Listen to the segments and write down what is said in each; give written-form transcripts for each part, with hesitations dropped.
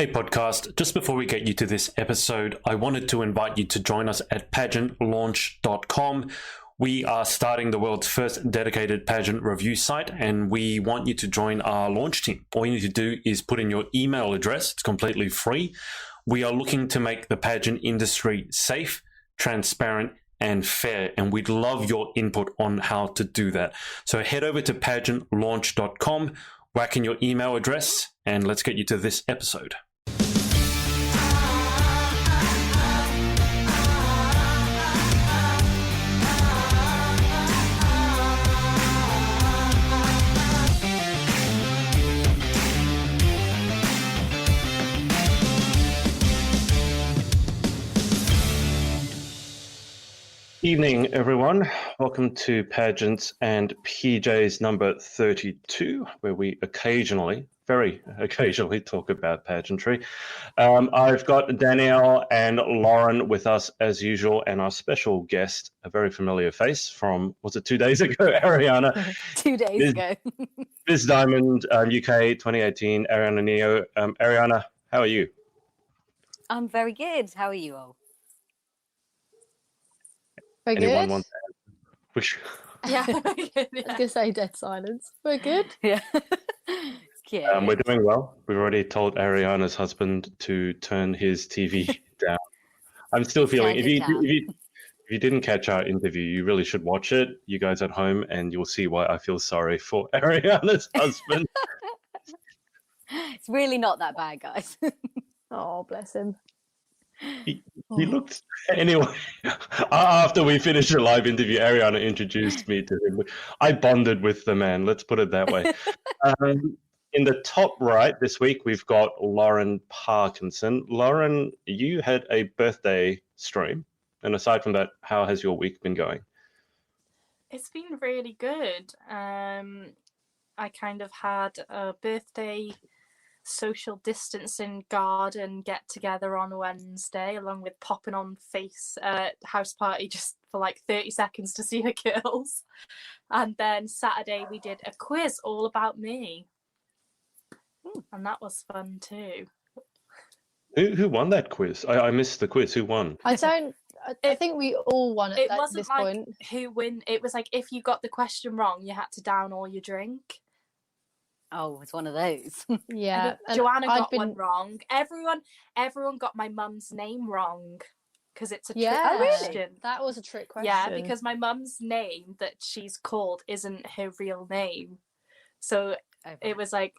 Hey podcast, just before we get you to this episode, I wanted to invite you to join us at PageantLaunch.com. We are starting the world's first dedicated pageant review site, and we want you to join our launch team. All you need to do is put in your email address. It's completely free. We are looking to make the pageant industry safe, transparent, and fair, and we'd love your input on how to do that. So head over to PageantLaunch.com, whack in your email address, and let's get you to this episode. Evening, everyone. Welcome to Pageants and PJ's number 32, where we occasionally, very occasionally, talk about pageantry. I've got Danielle and Lauren with us as usual, and our special guest, a very familiar face from, was it 2 days ago, ARYANA? 2 days ago. Miss Diamond, UK 2018, ARYANA NEO. ARYANA, how are you? I'm very good. How are you all? We're Anyone good. want that? Yeah. I was going to say dead silence. We're good. Yeah. Yeah. We're doing well. We've already told Ariana's husband to turn his TV down. I'm still feeling, if you didn't catch our interview, you really should watch it, you guys at home, and you'll see why I feel sorry for Ariana's husband. It's really not that bad, guys. Oh, bless him. He looked, anyway, after we finished the live interview, Ariana introduced me to him. I bonded with the man, let's put it that way. In the top right this week, we've got Lauren Parkinson. Lauren, you had a birthday stream. And aside from that, how has your week been going? It's been really good. I kind of had a birthday social distancing garden get together on Wednesday, along with popping on face house party just for like 30 seconds to see the girls. And then Saturday we did a quiz all about me. And that was fun too. Who won that quiz? I missed the quiz. Who won? I think we all won at It this wasn't like point. who win. It was like if you got the question wrong, you had to down all your drink. Oh, it's one of those. Yeah. and Joanna I'd got been- one wrong. Everyone got my mum's name wrong because it's a trick Yeah. question. That was a trick question. Yeah, because my mum's name that she's called isn't her real name. So it was like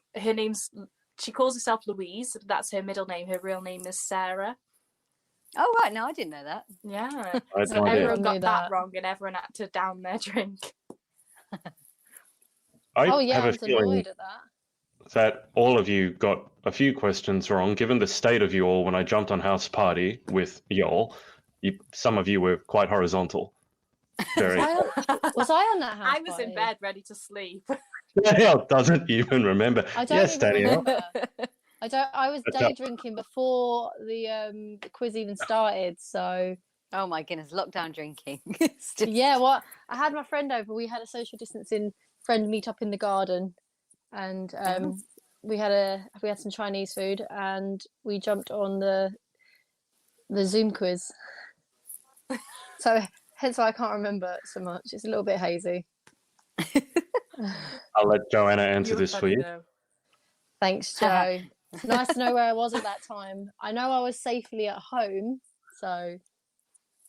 she calls herself Louise. That's her middle name. Her real name is Sarah. Oh, right. No, I didn't know that. Yeah. I had So no idea. everyone Knew got that that. wrong and everyone had to down their drink. I Oh, yeah, have I a was feeling annoyed at that. that all of you got a few questions wrong, given the state of you all when I jumped on House Party with y'all. Some of you were quite horizontal. Very. Was I on that house I was in party? bed ready to sleep. Danielle doesn't even remember. I don't Yes, even Danielle. remember. I was What's day up? drinking before the quiz even started. So Oh, my goodness. Lockdown drinking. It's just- yeah, well, I had my friend over. We had a social distancing friend meet up in the garden, and we had some Chinese food, and we jumped on the Zoom quiz. So hence why I can't remember so much. It's a little bit hazy. I'll let Joanna answer You were this for funny you. though. Thanks, Joe. It's nice to know where I was at that time. I know I was safely at home, so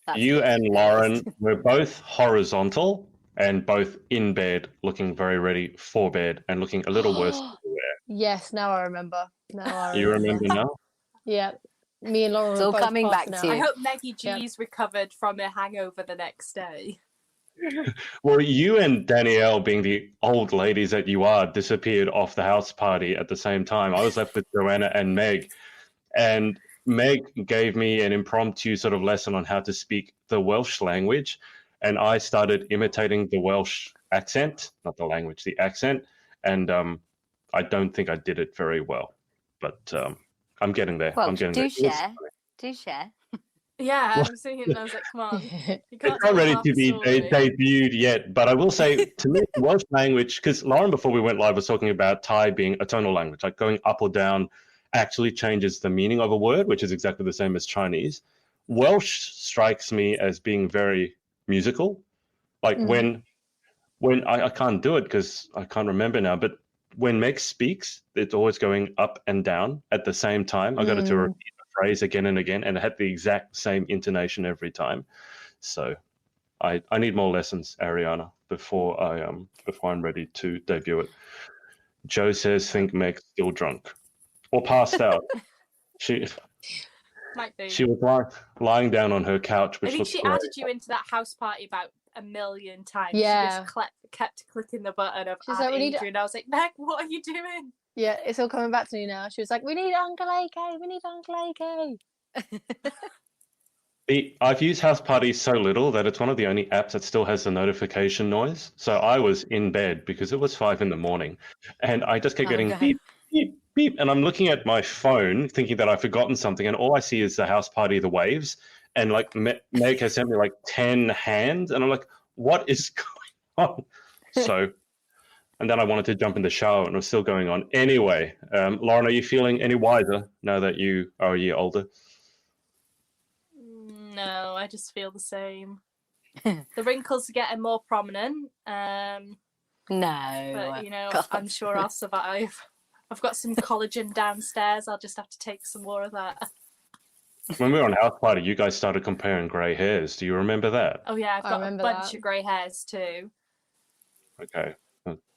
That's You good. and Lauren were both horizontal and both in bed, looking very ready for bed and looking a little worse than you were. yes, now I remember. You remember now? Yeah, me and Lauren It's were all both coming back passing to out. I you. hope Maggie Yeah. G's recovered from her hangover the next day. Well, you and Danielle, being the old ladies that you are, disappeared off the house party at the same time. I was left with Joanna and Meg, and Meg gave me an impromptu sort of lesson on how to speak the Welsh language, and I started imitating the Welsh accent, not the language, the accent, and I don't think I did it very well, but I'm getting there. Well, I'm getting do there. share. Do share. Yeah, I was thinking, and I was like, come on. You It's can't not tell ready half to the be story. debuted yet, but I will say to me, the Welsh language, because Lauren before we went live was talking about Thai being a tonal language, like going up or down, actually changes the meaning of a word, which is exactly the same as Chinese. Welsh strikes me as being very musical. Like when I can't do it because I can't remember now, but when Meg speaks, it's always going up and down at the same time. I got it to repeat the phrase again and again, and it had the exact same intonation every time. So I need more lessons, Ariana, before I'm ready to debut it. Joe says, "Think Meg's still drunk or passed out." She Might be. she was lying down on her couch, which I think looks she great. added you into that house party about a million times. Yeah. She just kept clicking the button of She's add like, "We need-" Adrian. I was like, Meg, what are you doing? Yeah, it's all coming back to me now. She was like, "We need Uncle AK. We need Uncle AK." I've used House Party so little that it's one of the only apps that still has the notification noise. So I was in bed because it was 5 a.m, and I just kept getting God. beep, beep, beep. And I'm looking at my phone thinking that I've forgotten something, and all I see is the House Party, the waves. And like Meg has sent me like 10 hands, and I'm like, what is going on? So, and then I wanted to jump in the shower, and it was still going on. Anyway, Lauren, are you feeling any wiser now that you are a year older? No, I just feel the same. The wrinkles are getting more prominent. No. But, God. I'm sure I'll survive. I've got some collagen downstairs. I'll just have to take some more of that. When we were on House Party, you guys started comparing grey hairs. Do you remember that? Oh, yeah, I've I got a remember bunch that. of grey hairs too. Okay.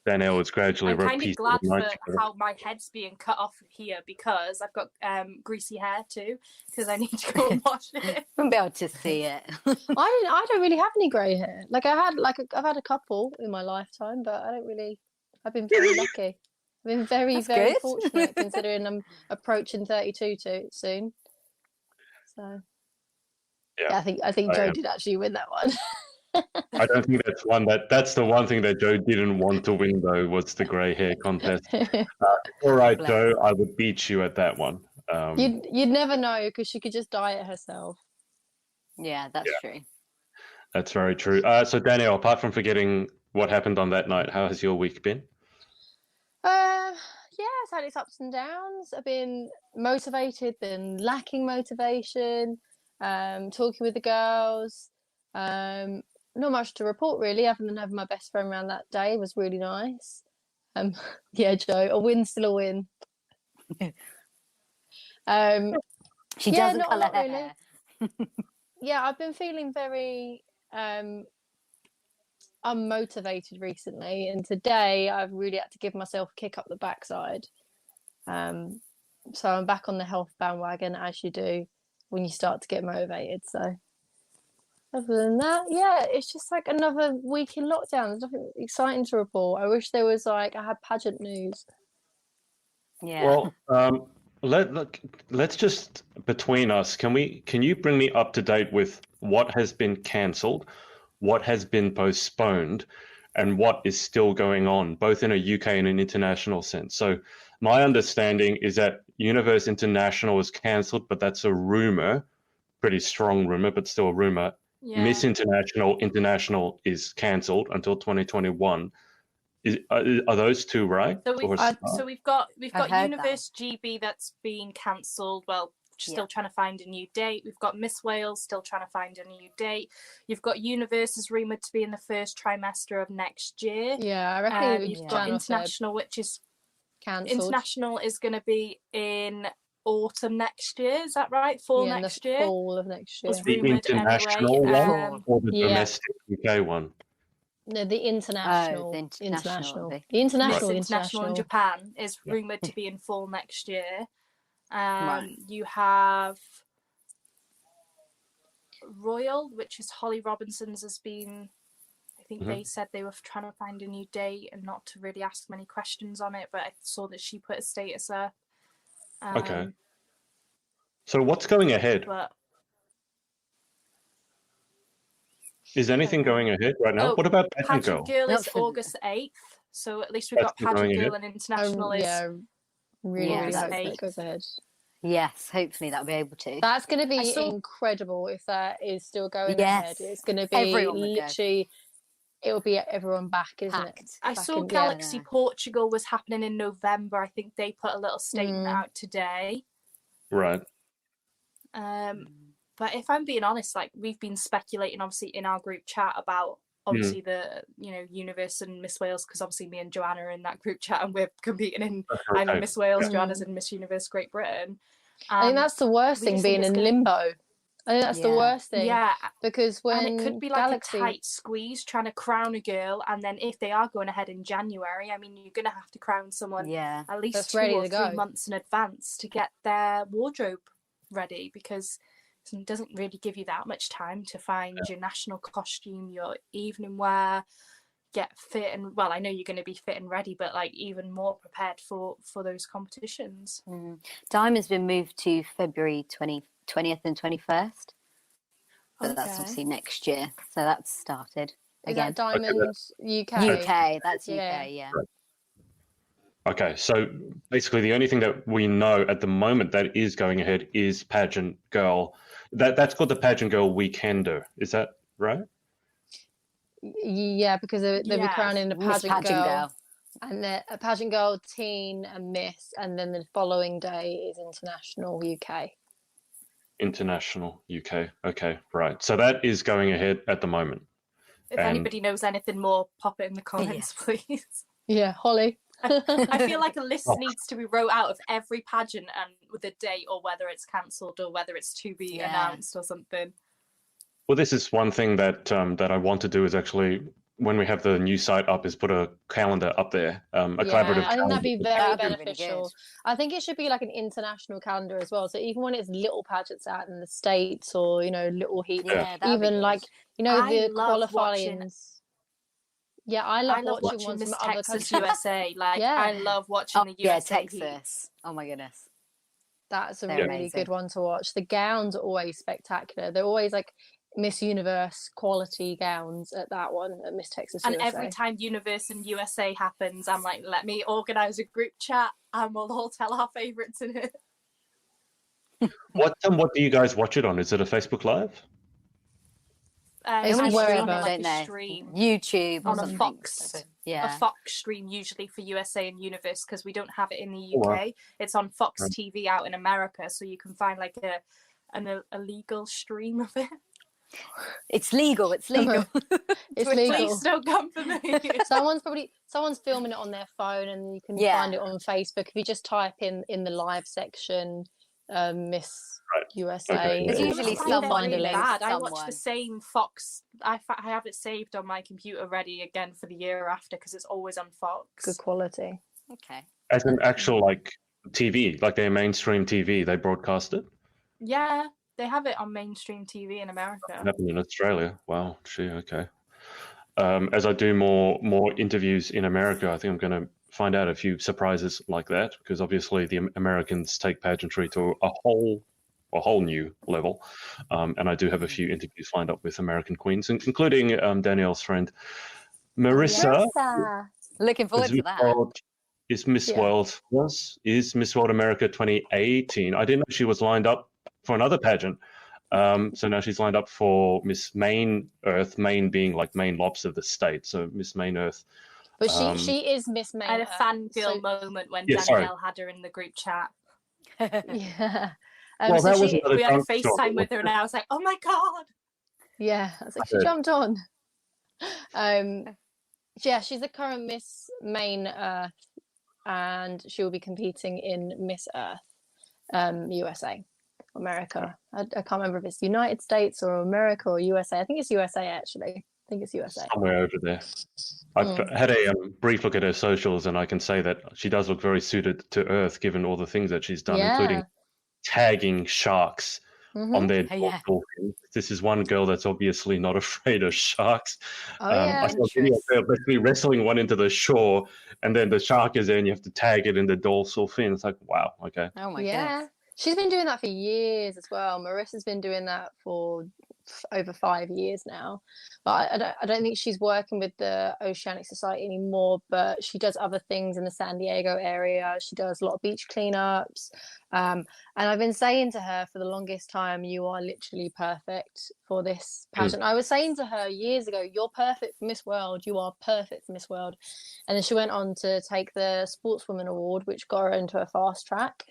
Danielle was gradually I'm kind of repeating glad my for how my head's being cut off here because I've got greasy hair too because I need to go and wash it. Won't be able to see it. I don't really have any grey hair. I've had a couple in my lifetime, but I've been very lucky. I've been very, That's very good. fortunate considering I'm approaching 32 soon. So Yeah, I think Joe am. did actually win that one. I don't think that's the one thing that Joe didn't want to win, though, was the grey hair contest. All right, Bless. Joe, I would beat you at that one. You'd never know because she could just diet herself. Yeah, that's true. That's very true. So, Danielle, apart from forgetting what happened on that night, how has your week been? Yeah, it's had its ups and downs. I've been motivated, been lacking motivation, talking with the girls. Not much to report really, other than having my best friend around that day. It was really nice. Yeah, Joe, a win's still a win. She yeah, doesn't not colour her really. hair. Yeah, I've been feeling very unmotivated recently, and today I've really had to give myself a kick up the backside. So I'm back on the health bandwagon, as you do when you start to get motivated. So other than that, yeah, it's just like another week in lockdown. There's nothing exciting to report. I wish there was I had pageant news. Yeah. Well, let's just, between us, can you bring me up to date with what has been cancelled, what has been postponed, and what is still going on, both in a UK and an international sense? So my understanding is that Universe International was cancelled, but that's a rumor, pretty strong rumor, but still a rumor. Yeah. Miss International is cancelled until 2021. Are those two right? So we've got heard Universe GB that's been cancelled. Well, still trying to find a new date. We've got Miss Wales still trying to find a new date. You've got Universe is rumoured to be in the first trimester of next year. Yeah, I reckon you've got International, which is cancelled. International is going to be in autumn next year. Is that right? Fall next year. Fall of next year. The international one or the domestic UK one? No, the international. The international. The international. Miss International in Japan is rumoured to be in fall next year. You have Royal, which is Holly Robinson's, has been. I think they said they were trying to find a new date and not to really ask many questions on it, but I saw that she put a status up. Okay. So what's going ahead? But is anything going ahead right now? What about Pageant Girl is August 8th, so at least we've got Pageant Girl and International is. Yeah, really hope that goes ahead. Yes, hopefully that'll be able to. That's going to be incredible if that is still going ahead. It's going to be literally it'll be everyone back, isn't it? Packed. I Back saw in- Galaxy yeah. Portugal was happening in November. I think they put a little statement out today. Right. But if I'm being honest, like we've been speculating, obviously, in our group chat about obviously the Universe and Miss Wales, because obviously me and Joanna are in that group chat and we're competing in. I'm in Miss Wales, Joanna's in Miss Universe Great Britain. I think that's the worst we thing, just think being it's in gonna- limbo. I think that's the Yeah. worst thing. Yeah, Because when and it could be like Galaxy, a tight squeeze trying to crown a girl, and then if they are going ahead in January, I mean, you're going to have to crown someone Yeah. at least That's 2 ready or to 3 go. months in advance to get their wardrobe ready, because it doesn't really give you that much time to find your national costume, your evening wear, get fit, and well, I know you're going to be fit and ready, but like even more prepared for those competitions. Diamond's been moved to February 20th and 21st. But that's Okay. obviously next year. So that's started is again. that Diamond UK? UK, that's Yeah. UK, yeah. Okay, so basically the only thing that we know at the moment that is going ahead is Pageant Girl. That's called the Pageant Girl Weekender. Is that right? Yeah, because they'll be Yeah. crowning a Miss pageant girl. And then a pageant girl, teen, and miss, and then the following day is international UK. International UK. Okay, right. So that is going ahead at the moment. If And- anybody knows anything more, pop it in the comments, please. Yeah, Holly. I feel like a list needs to be wrote out of every pageant and with a date, or whether it's cancelled or whether it's to be announced or something. Well, this is one thing that that I want to do is actually, when we have the new site up, is put a calendar up there, collaborative I think that'd be very That'd be really beneficial. good. I think it should be like an international calendar as well. So even when it's little pageants out in the States, or little heat, Yeah, that'd be even good. like I the love watching- qualifyings. Yeah, I love watching ones Miss from other Texas countries. USA. Like Yeah. I love watching the Yeah, USA heat. Texas. Oh my goodness. That's a They're really amazing. good one to watch. The gowns are always spectacular. They're always like Miss Universe quality gowns at that one at Miss Texas And USA. every time Universe and USA happens, I'm like, let me organise a group chat and we'll all tell our favourites in it. What do you guys watch it on? Is it a Facebook Live? It's I wherever. stream it like Don't a know. stream. YouTube or On a something. Fox. Yeah. A Fox stream usually for USA and Universe, because we don't have it in the UK. Oh, wow. It's on Fox Right. TV out in America, so you can find like an illegal stream of it. It's legal. It's legal. It's Please legal. don't come for me. Someone's filming it on their phone, and you can Yeah. find it on Facebook if you just type in the live section Miss Right. USA. Okay. There's Yeah. usually I find you'll it find a really link. bad. I watch someone. the same Fox. I have it saved on my computer, ready again for the year after, because it's always on Fox. Good quality. Okay. As an actual like TV, like their mainstream TV, they broadcast it. Yeah, they have it on mainstream TV in America. Happened in Australia. Wow, gee, okay. As I do more interviews in America, I think I'm going to find out a few surprises like that, because obviously the Americans take pageantry to a whole new level, and I do have a few interviews lined up with American queens, including Danielle's friend Marissa. Looking forward is to Miss that. World- Is Miss Yeah. World is Miss World America 2018? I didn't know she was lined up for another pageant. So now she's lined up for Miss Maine Earth, Maine being like Maine lobster, the state. So Miss Maine Earth. But she is Miss Maine. I had a fangirl so- moment when Yeah, sorry. Danielle had her in the group chat. Yeah. Well, so that was she, another We had a drunk story. FaceTime with her, and I was like, "Oh my god!" yeah, I was like, she Okay. jumped on. Yeah, she's the current Miss Maine Earth, and she will be competing in Miss Earth, USA, America. I can't remember if it's United States or America or USA. I think it's USA actually. I think it's USA. Somewhere over there. I've had a brief look at her socials, and I can say that she does look very suited to Earth, given all the things that she's done, including tagging sharks on their Yeah. dolphins. This is one girl that's obviously not afraid of sharks. Oh yeah. I saw a video of her basically wrestling one into the shore, and then the shark is there, and you have to tag it in the dorsal fin. It's like, wow, okay. Oh my Yeah. goodness. She's been doing that for years as well. Marissa's been doing that for over 5 years now. But I don't think she's working with the Oceanic Society anymore, but she does other things in the San Diego area. She does a lot of beach cleanups. And I've been saying to her for the longest time, you are literally perfect for this pageant. I was saying to her years ago, you're perfect for Miss World. You are perfect for Miss World. And then she went on to take the Sportswoman Award, which got her into a fast track.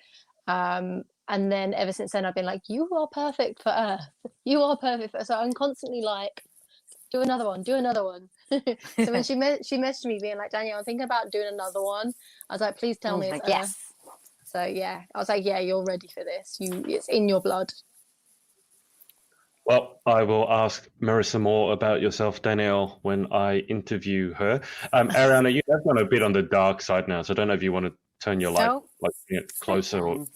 And then ever since then, I've been like, you are perfect for Earth. You are perfect for Earth. So I'm constantly like, do another one, do another one. So when she messaged me being like, Danielle, I'm thinking about doing another one. I was like, please tell me it's Earth. Yes. So yeah, I was like, yeah, you're ready for this. It's in your blood. Well, I will ask Marissa more about yourself, Danielle, when I interview her. Ariana, you have gone a bit on the dark side now, so I don't know if you want to turn your light like closer or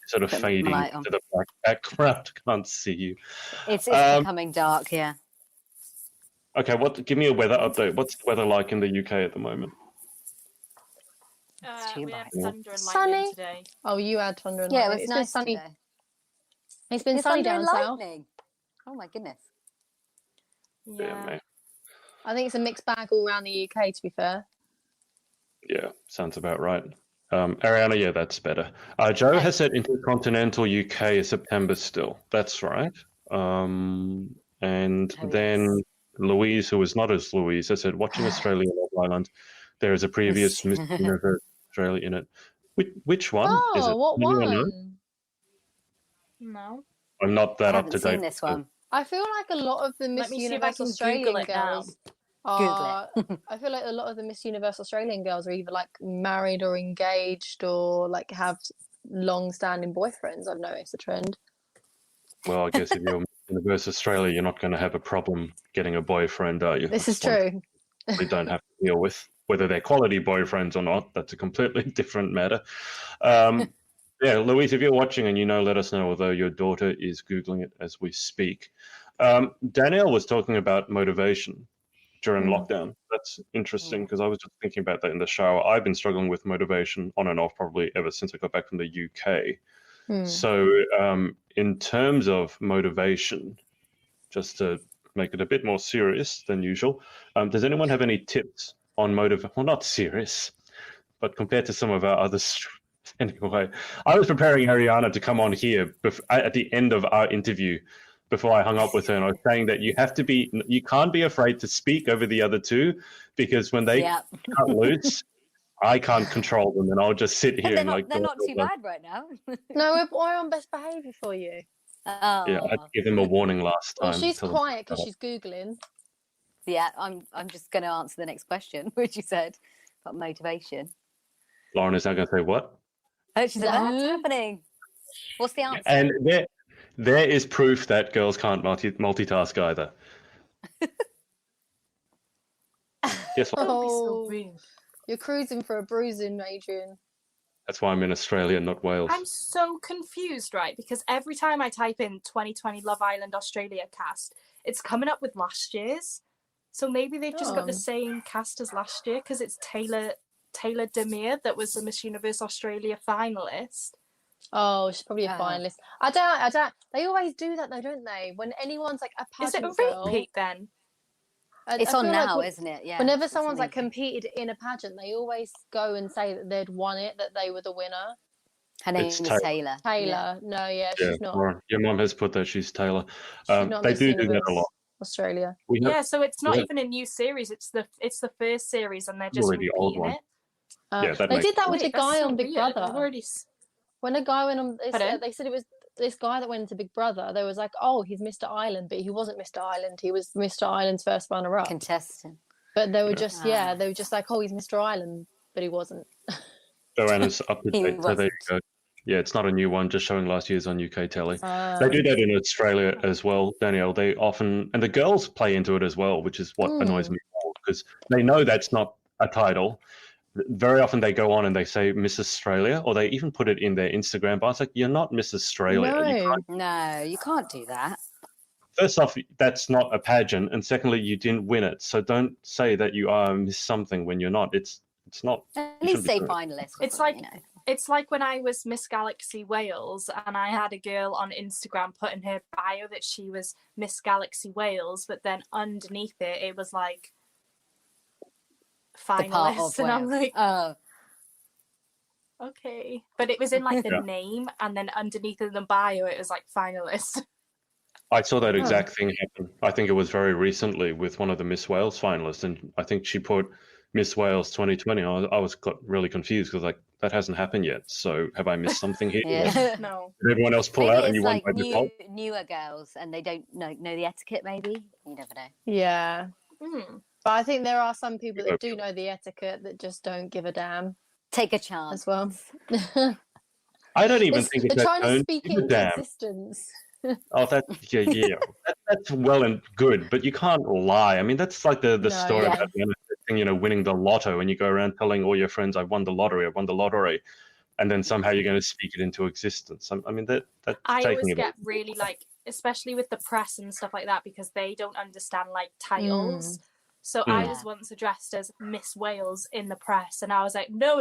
sort of fading to the background. Can't see you. It's becoming dark, yeah. Okay, give me a weather update. What's the weather like in the UK at the moment? We had thunder and Sunny lightning today. Oh, you had thunder and yeah, lightning. it was nice sunny. today. It's been sunny down south. Oh my goodness. Yeah. I think it's a mixed bag all around the UK, to be fair. Yeah, sounds about right. Ariana, yeah, that's better. Joe has said intercontinental UK is September still. That's right. And then Louise, who is not as Louise, has said, watching Australia Love Island, there is a previous Miss Universe Australia in it. Which one is it? What one? No. I'm not that up to date. Seen this one. I feel like a lot of the Miss Universe Australian girls are. I feel like a lot of the Miss Universe Australian girls are either like married or engaged or like have long-standing boyfriends. I've noticed a trend. Well, I guess if you're Miss Universe Australia, you're not going to have a problem getting a boyfriend, are you? This is true. We don't have to deal with whether they're quality boyfriends or not. That's a completely different matter. Yeah, Louise, if you're watching and you know, let us know, although your daughter is Googling it as we speak. Danielle was talking about motivation during lockdown. That's interesting because I was just thinking about that in the shower. I've been struggling with motivation on and off probably ever since I got back from the UK. So in terms of motivation, just to make it a bit more serious than usual, does anyone have any tips on motivation? Well, not serious, but compared to some of our other anyway, I was preparing Ariana to come on here at the end of our interview before I hung up with her, and I was saying that you can't be afraid to speak over the other two, because when they cut loose, I can't control them, and I'll just sit here and they're not too bad right now. No, we're on best behaviour for you. Oh. Yeah, I gave them a warning last time. Well, she's quiet because she's Googling. Yeah, I'm just going to answer the next question, which you said about motivation. Lauren is now going to say what? Oh, she said, what's happening? What's the answer? And there is proof that girls can't multitask either. Yes, oh, you're cruising for a bruising, Adrian. That's why I'm in Australia, not Wales. I'm so confused, right? Because every time I type in 2020 Love Island Australia cast, it's coming up with last year's. So maybe they've just got the same cast as last year, because it's Taylor Demir that was the Miss Universe Australia finalist. Oh, she's probably a finalist. I don't. They always do that though, don't they? When anyone's like a pageant Is it a repeat then? It's on now, isn't it? Yeah. Whenever someone's like competed in a pageant, they always go and say that they'd won it, that they were the winner. Her name is Taylor. Taylor. No, she's not. Lauren, your mum has put that she's Taylor. She's they do that a lot. Australia. So it's not even a new series. It's the first series, and they're just repeating it. They did that with a guy on Big Brother. Already... When a guy went on, they said it was this guy that went into Big Brother. They was like, oh, he's Mr. Island, but he wasn't Mr. Island. He was Mr. Island's first runner-up. Contestant. But they were just, they were just like, oh, he's Mr. Island, but he wasn't. Joanna's up to date. So there you go. Yeah, it's not a new one, just showing last year's on UK telly. They do that in Australia as well, Danielle. They often, and the girls play into it as well, which is what annoys me more, because they know that's not a title. Very often they go on and they say Miss Australia, or they even put it in their Instagram bio. It's like, you're not Miss Australia. No, you can't do that. First off, that's not a pageant, and secondly, you didn't win it. So don't say that you are Miss something when you're not. It's not. At least say finalist. It's like It's like when I was Miss Galaxy Wales and I had a girl on Instagram put in her bio that she was Miss Galaxy Wales, but then underneath it was like The part finalist. of And I'm Wales. like, Oh, okay. But it was in like the Yeah. name, and then underneath in the bio it was like finalist. I saw that Oh. exact thing happen. I think it was very recently with one of the Miss Wales finalists, and I think she put Miss Wales 2020. I was got really confused because like that hasn't happened yet. So have I missed something here? yeah. No. Did everyone else pull Maybe out and it's you won like by default? newer girls and they don't know the etiquette. Maybe you never know. Yeah. Hmm. But I think there are some people that Okay. do know the etiquette that just don't give a damn Take a chance as well. I don't even It's- think it's they're trying to don't speak give it a into damn. existence. Oh, that's well and good, but you can't lie. I mean, that's like the No, story yeah. about winning the lotto, and you go around telling all your friends, "I won the lottery, I won the lottery," and then somehow you're going to speak it into existence. I mean, that's I taking always it. get really like, especially with the press and stuff like that, because they don't understand like titles. So I Mm. was once addressed as Miss Wales in the press, and I was like, no,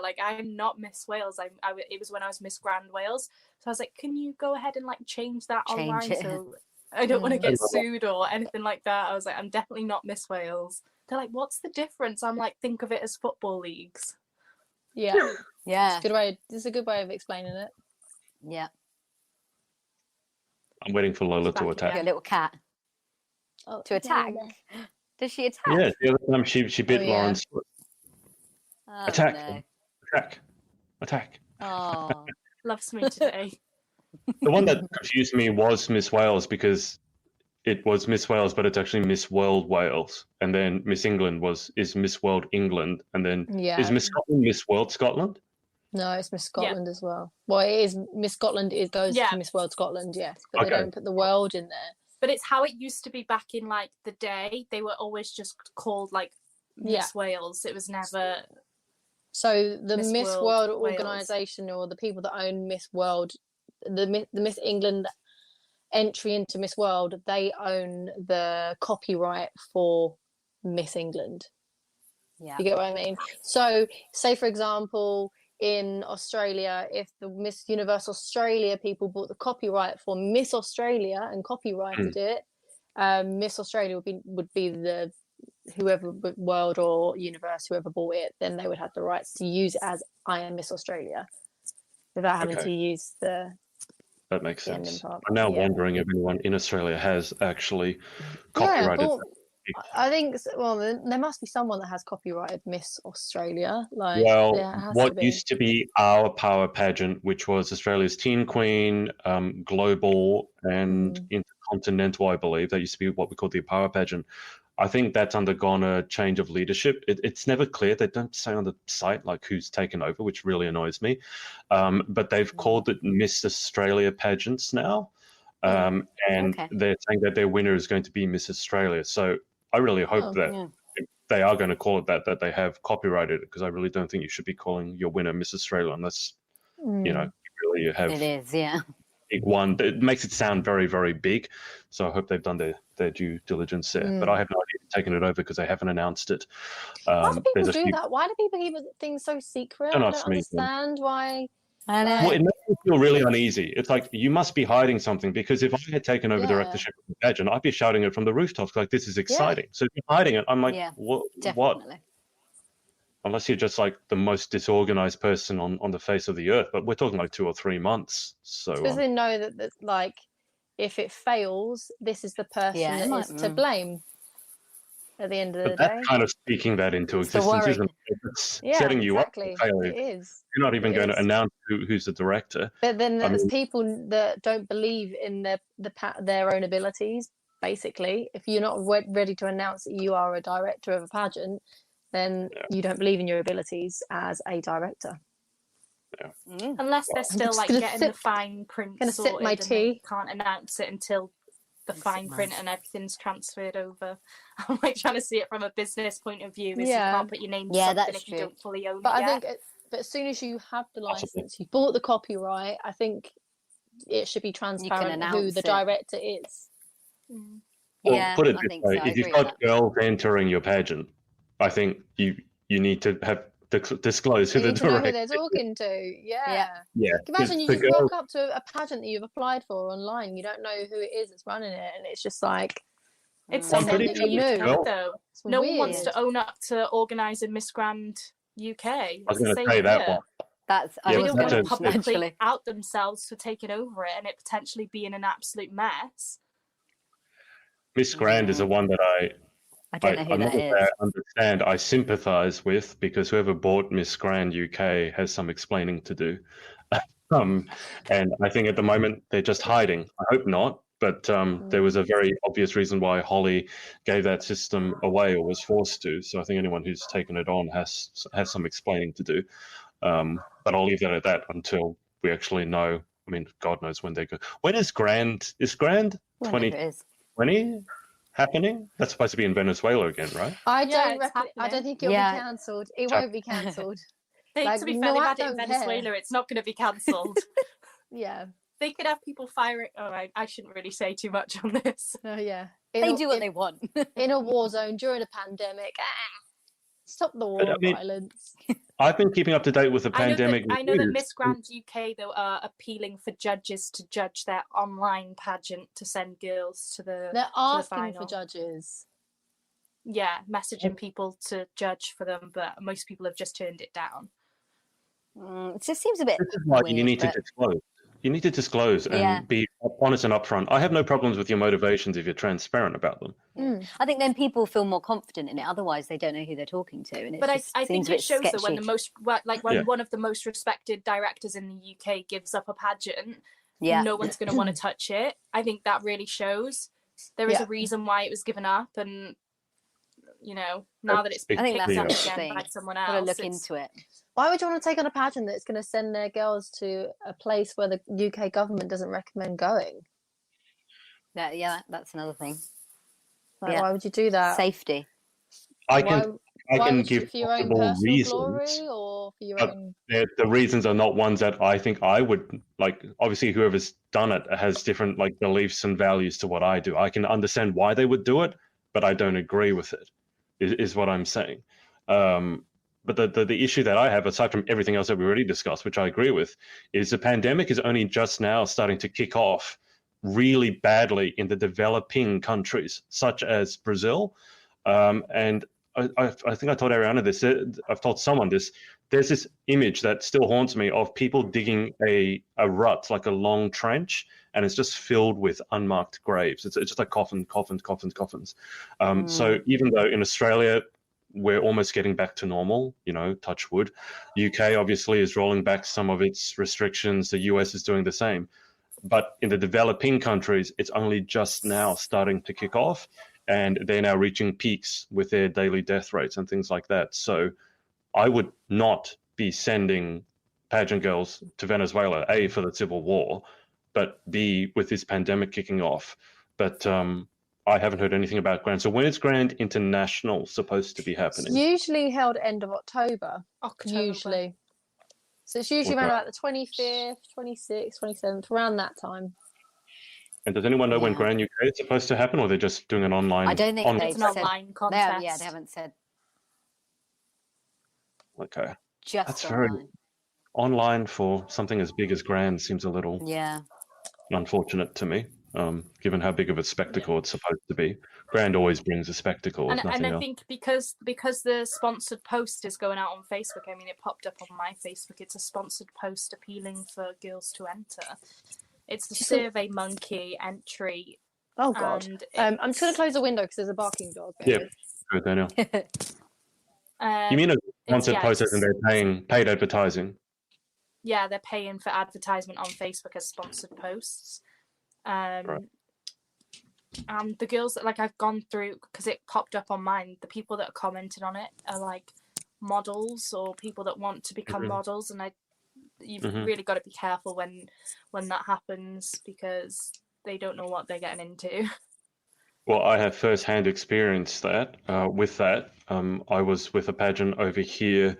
like I'm not Miss Wales. It was when I was Miss Grand Wales. So I was like, can you go ahead and like change that Change online? it. So I don't want to Mm. get sued or anything like that. I was like, I'm definitely not Miss Wales. They're like, what's the difference? I'm like, think of it as football leagues. Yeah. Yeah, It's a good way of explaining it. yeah. I'm waiting for Lola Back to attack. Your little cat Oh, to attack. Does she attack? Yeah, the other time she bit Oh, yeah. Lauren's foot. Oh, Attack. no. Attack. Oh, Loves me today. The one that confused me was Miss Wales because it was Miss Wales, but it's actually Miss World Wales, and then Miss England is Miss World England, and then Yeah. is Miss Scotland Miss World Scotland? No, it's Miss Scotland as well. Well, it is Miss Scotland. It goes Yeah. to Miss World Scotland, yes, but they Okay. don't put the world in there. But it's how it used to be back in like the day. They were always just called like Miss Wales. It was never. So the Miss Miss World World Wales. organisation, or the people that own Miss World, the Miss England entry into Miss World, they own the copyright for Miss England. yeah. You get what I mean? So, say for example, in Australia, if the Miss Universe Australia people bought the copyright for Miss Australia and copyrighted it, Miss Australia would be the whoever world or universe, whoever bought it, then they would have the rights to use it as I am Miss Australia without having to use the That makes the ending sense. part. I'm now Yeah. wondering if anyone in Australia has actually Yeah, copyrighted. but I think there must be someone that has copyrighted Miss Australia. Like, Well, there has what to be. used to be our power pageant, which was Australia's Teen Queen, Global, and Intercontinental, I believe. That used to be what we call the power pageant. I think that's undergone a change of leadership. It's never clear. They don't say on the site like who's taken over, which really annoys me. But they've called it Miss Australia pageants now. And Okay. they're saying that their winner is going to be Miss Australia. So I really hope that Yeah. if they are going to call it that they have copyrighted it, because I really don't think you should be calling your winner Miss Australia unless, you really have It is, yeah. big one. It makes it sound very, very big. So I hope they've done their due diligence there. But I have no idea if they've taken it over because they haven't announced it. Why do people there's a do few- that? Why do people keep things so secret? Don't I ask don't me, then. understand why. I know. Well, it makes me feel really uneasy. It's like you must be hiding something, because if I had taken over directorship of the pageant, I'd be shouting it from the rooftops like, this is exciting. So if you're hiding it, I'm like, Yeah, what? definitely. Unless you're just like the most disorganized person on the face of the earth. But we're talking like 2 or 3 months. So Because they know that like, if it fails, this is the person Yeah, it that might- is to blame at the end of the but day. that's kind of speaking that into It's the existence, worry. isn't it? It's Yeah, setting you exactly. up for failure. It is. You're not even It going is. to announce who's the director. But then I there's mean- people that don't believe in their own abilities. Basically, if you're not ready to announce that you are a director of a pageant, then you don't believe in your abilities as a director. Unless they're still just like gonna getting sip- the fine print gonna sip sorted my and they tea. can't announce it until the Sip fine mine. print and everything's transferred over. I'm like trying to see it from a business point of view. Is Yeah. you can't put your name to Yeah, something that's if you true. don't fully own But it I yet. think, but as soon as you have the Possibly. license, you bought the copyright. I think it should be transparent who announce the it. director is. Well, Yeah, put it I this think way: so. I if you've agree with got girls entering your pageant, I think you need to have disclose who You the need to know who director they're is. talking to. Yeah. Yeah, Imagine you the just girl, rock up to a pageant that you've applied for online. You don't know who it is that's running it, and it's just like It's the I'm someone pretty same that in you the knew. UK well, though. It's No weird. one wants to own up to organising Miss Grand UK. I was It's the going to same say that here. one. That's I Yeah, They was don't going want to to that's mention publicly actually. out themselves for taking over it and it potentially being an absolute mess. Miss Grand is the one that I don't know who I'm not that going to say is. I understand. I sympathise with, because whoever bought Miss Grand UK has some explaining to do. And I think at the moment they're just hiding. I hope not, but there was a very obvious reason why Holly gave that system away or was forced to. So I think anyone who's taken it on has some explaining to do. But I'll leave that at that until we actually know. I mean, God knows when they go. When is Grand? Is Grand Whenever it is. 2020 happening? That's supposed to be in Venezuela again, right? I Yeah, don't it's reckon. I don't happening. think it'll Yeah. be cancelled. It won't be cancelled. Like, To be fair, no, they've I had it in don't care. Venezuela. It's not going to be cancelled. Yeah. They could have people firing. All right, I shouldn't really say too much on this. Yeah. They do what they want. in a war zone during a pandemic. Stop the war But, I and mean, violence. I've been keeping up to date with the pandemic. I know that news. Miss Grand UK though are appealing for judges to judge their online pageant to send girls to the They're asking final. for judges. Yeah, messaging people to judge for them, but most people have just turned it down. It just seems a bit This is why weird, you need to but- disclose. You need to disclose and Yeah. be honest and upfront. I have no problems with your motivations if you're transparent about them. I think then people feel more confident in it. Otherwise, they don't know who they're talking to, and it But just I seems think a bit it shows that when sketchy. Yeah. one of the most respected directors in the UK gives up a pageant, Yeah, no one's going to want to touch it. I think that really shows. There is Yeah. a reason why it was given up, and now that it's been I think picked that's up the again thing. by someone Got to else, look it's- into it. Why would you want to take on a pageant that's going to send their girls to a place where the UK government doesn't recommend going? Yeah, that's another thing. Like, Yeah. why would you do that? Safety. I Why can would you, give for your own possible personal reasons. glory or for your But own? the reasons are not ones that I think I would like. Obviously, whoever's done it has different like beliefs and values to what I do. I can understand why they would do it, but I don't agree with it. Is what I'm saying. But the issue that I have, aside from everything else that we already discussed, which I agree with, is the pandemic is only just now starting to kick off really badly in the developing countries, such as Brazil. And I think I told Ariana this. I've told someone this. There's this image that still haunts me of people digging a rut, like a long trench, and it's just filled with unmarked graves. It's just like coffins. So even though in Australia we're almost getting back to normal, touch wood, UK obviously is rolling back some of its restrictions. The US is doing the same. But in the developing countries, it's only just now starting to kick off, and they're now reaching peaks with their daily death rates and things like that. So I would not be sending pageant girls to Venezuela, A, for the civil war, but B, with this pandemic kicking off. But I haven't heard anything about Grand. So when is Grand International supposed to be happening? It's usually held end of October. October. Usually. So it's usually around about the 25th, 26th, 27th, around that time. And does anyone know when Yeah. Grand UK is supposed to happen, or they're just doing an online? I don't think on- they've It's an said. online They contest. haven't said Okay, just That's very- online. online for something as big as Grand seems a little Yeah, unfortunate to me, given how big of a spectacle it's supposed to be. Grand always brings a spectacle, if And nothing I else. think because the sponsored post is going out on Facebook, I mean, it popped up on my Facebook. It's a sponsored post appealing for girls to enter. It's the Survey Monkey entry. Oh, God. And I'm just going to close the window because there's a barking dog. Yeah. Good, Daniel. You mean a sponsored post and they're paying paid advertising? Yeah, they're paying for advertisement on Facebook as sponsored posts. Right. And the girls that I've gone through, because it popped up on mine, the people that are commented on it are like models or people that want to become models, and you've really got to be careful when that happens, because they don't know what they're getting into. Well, I have first-hand experience with that. I was with a pageant over here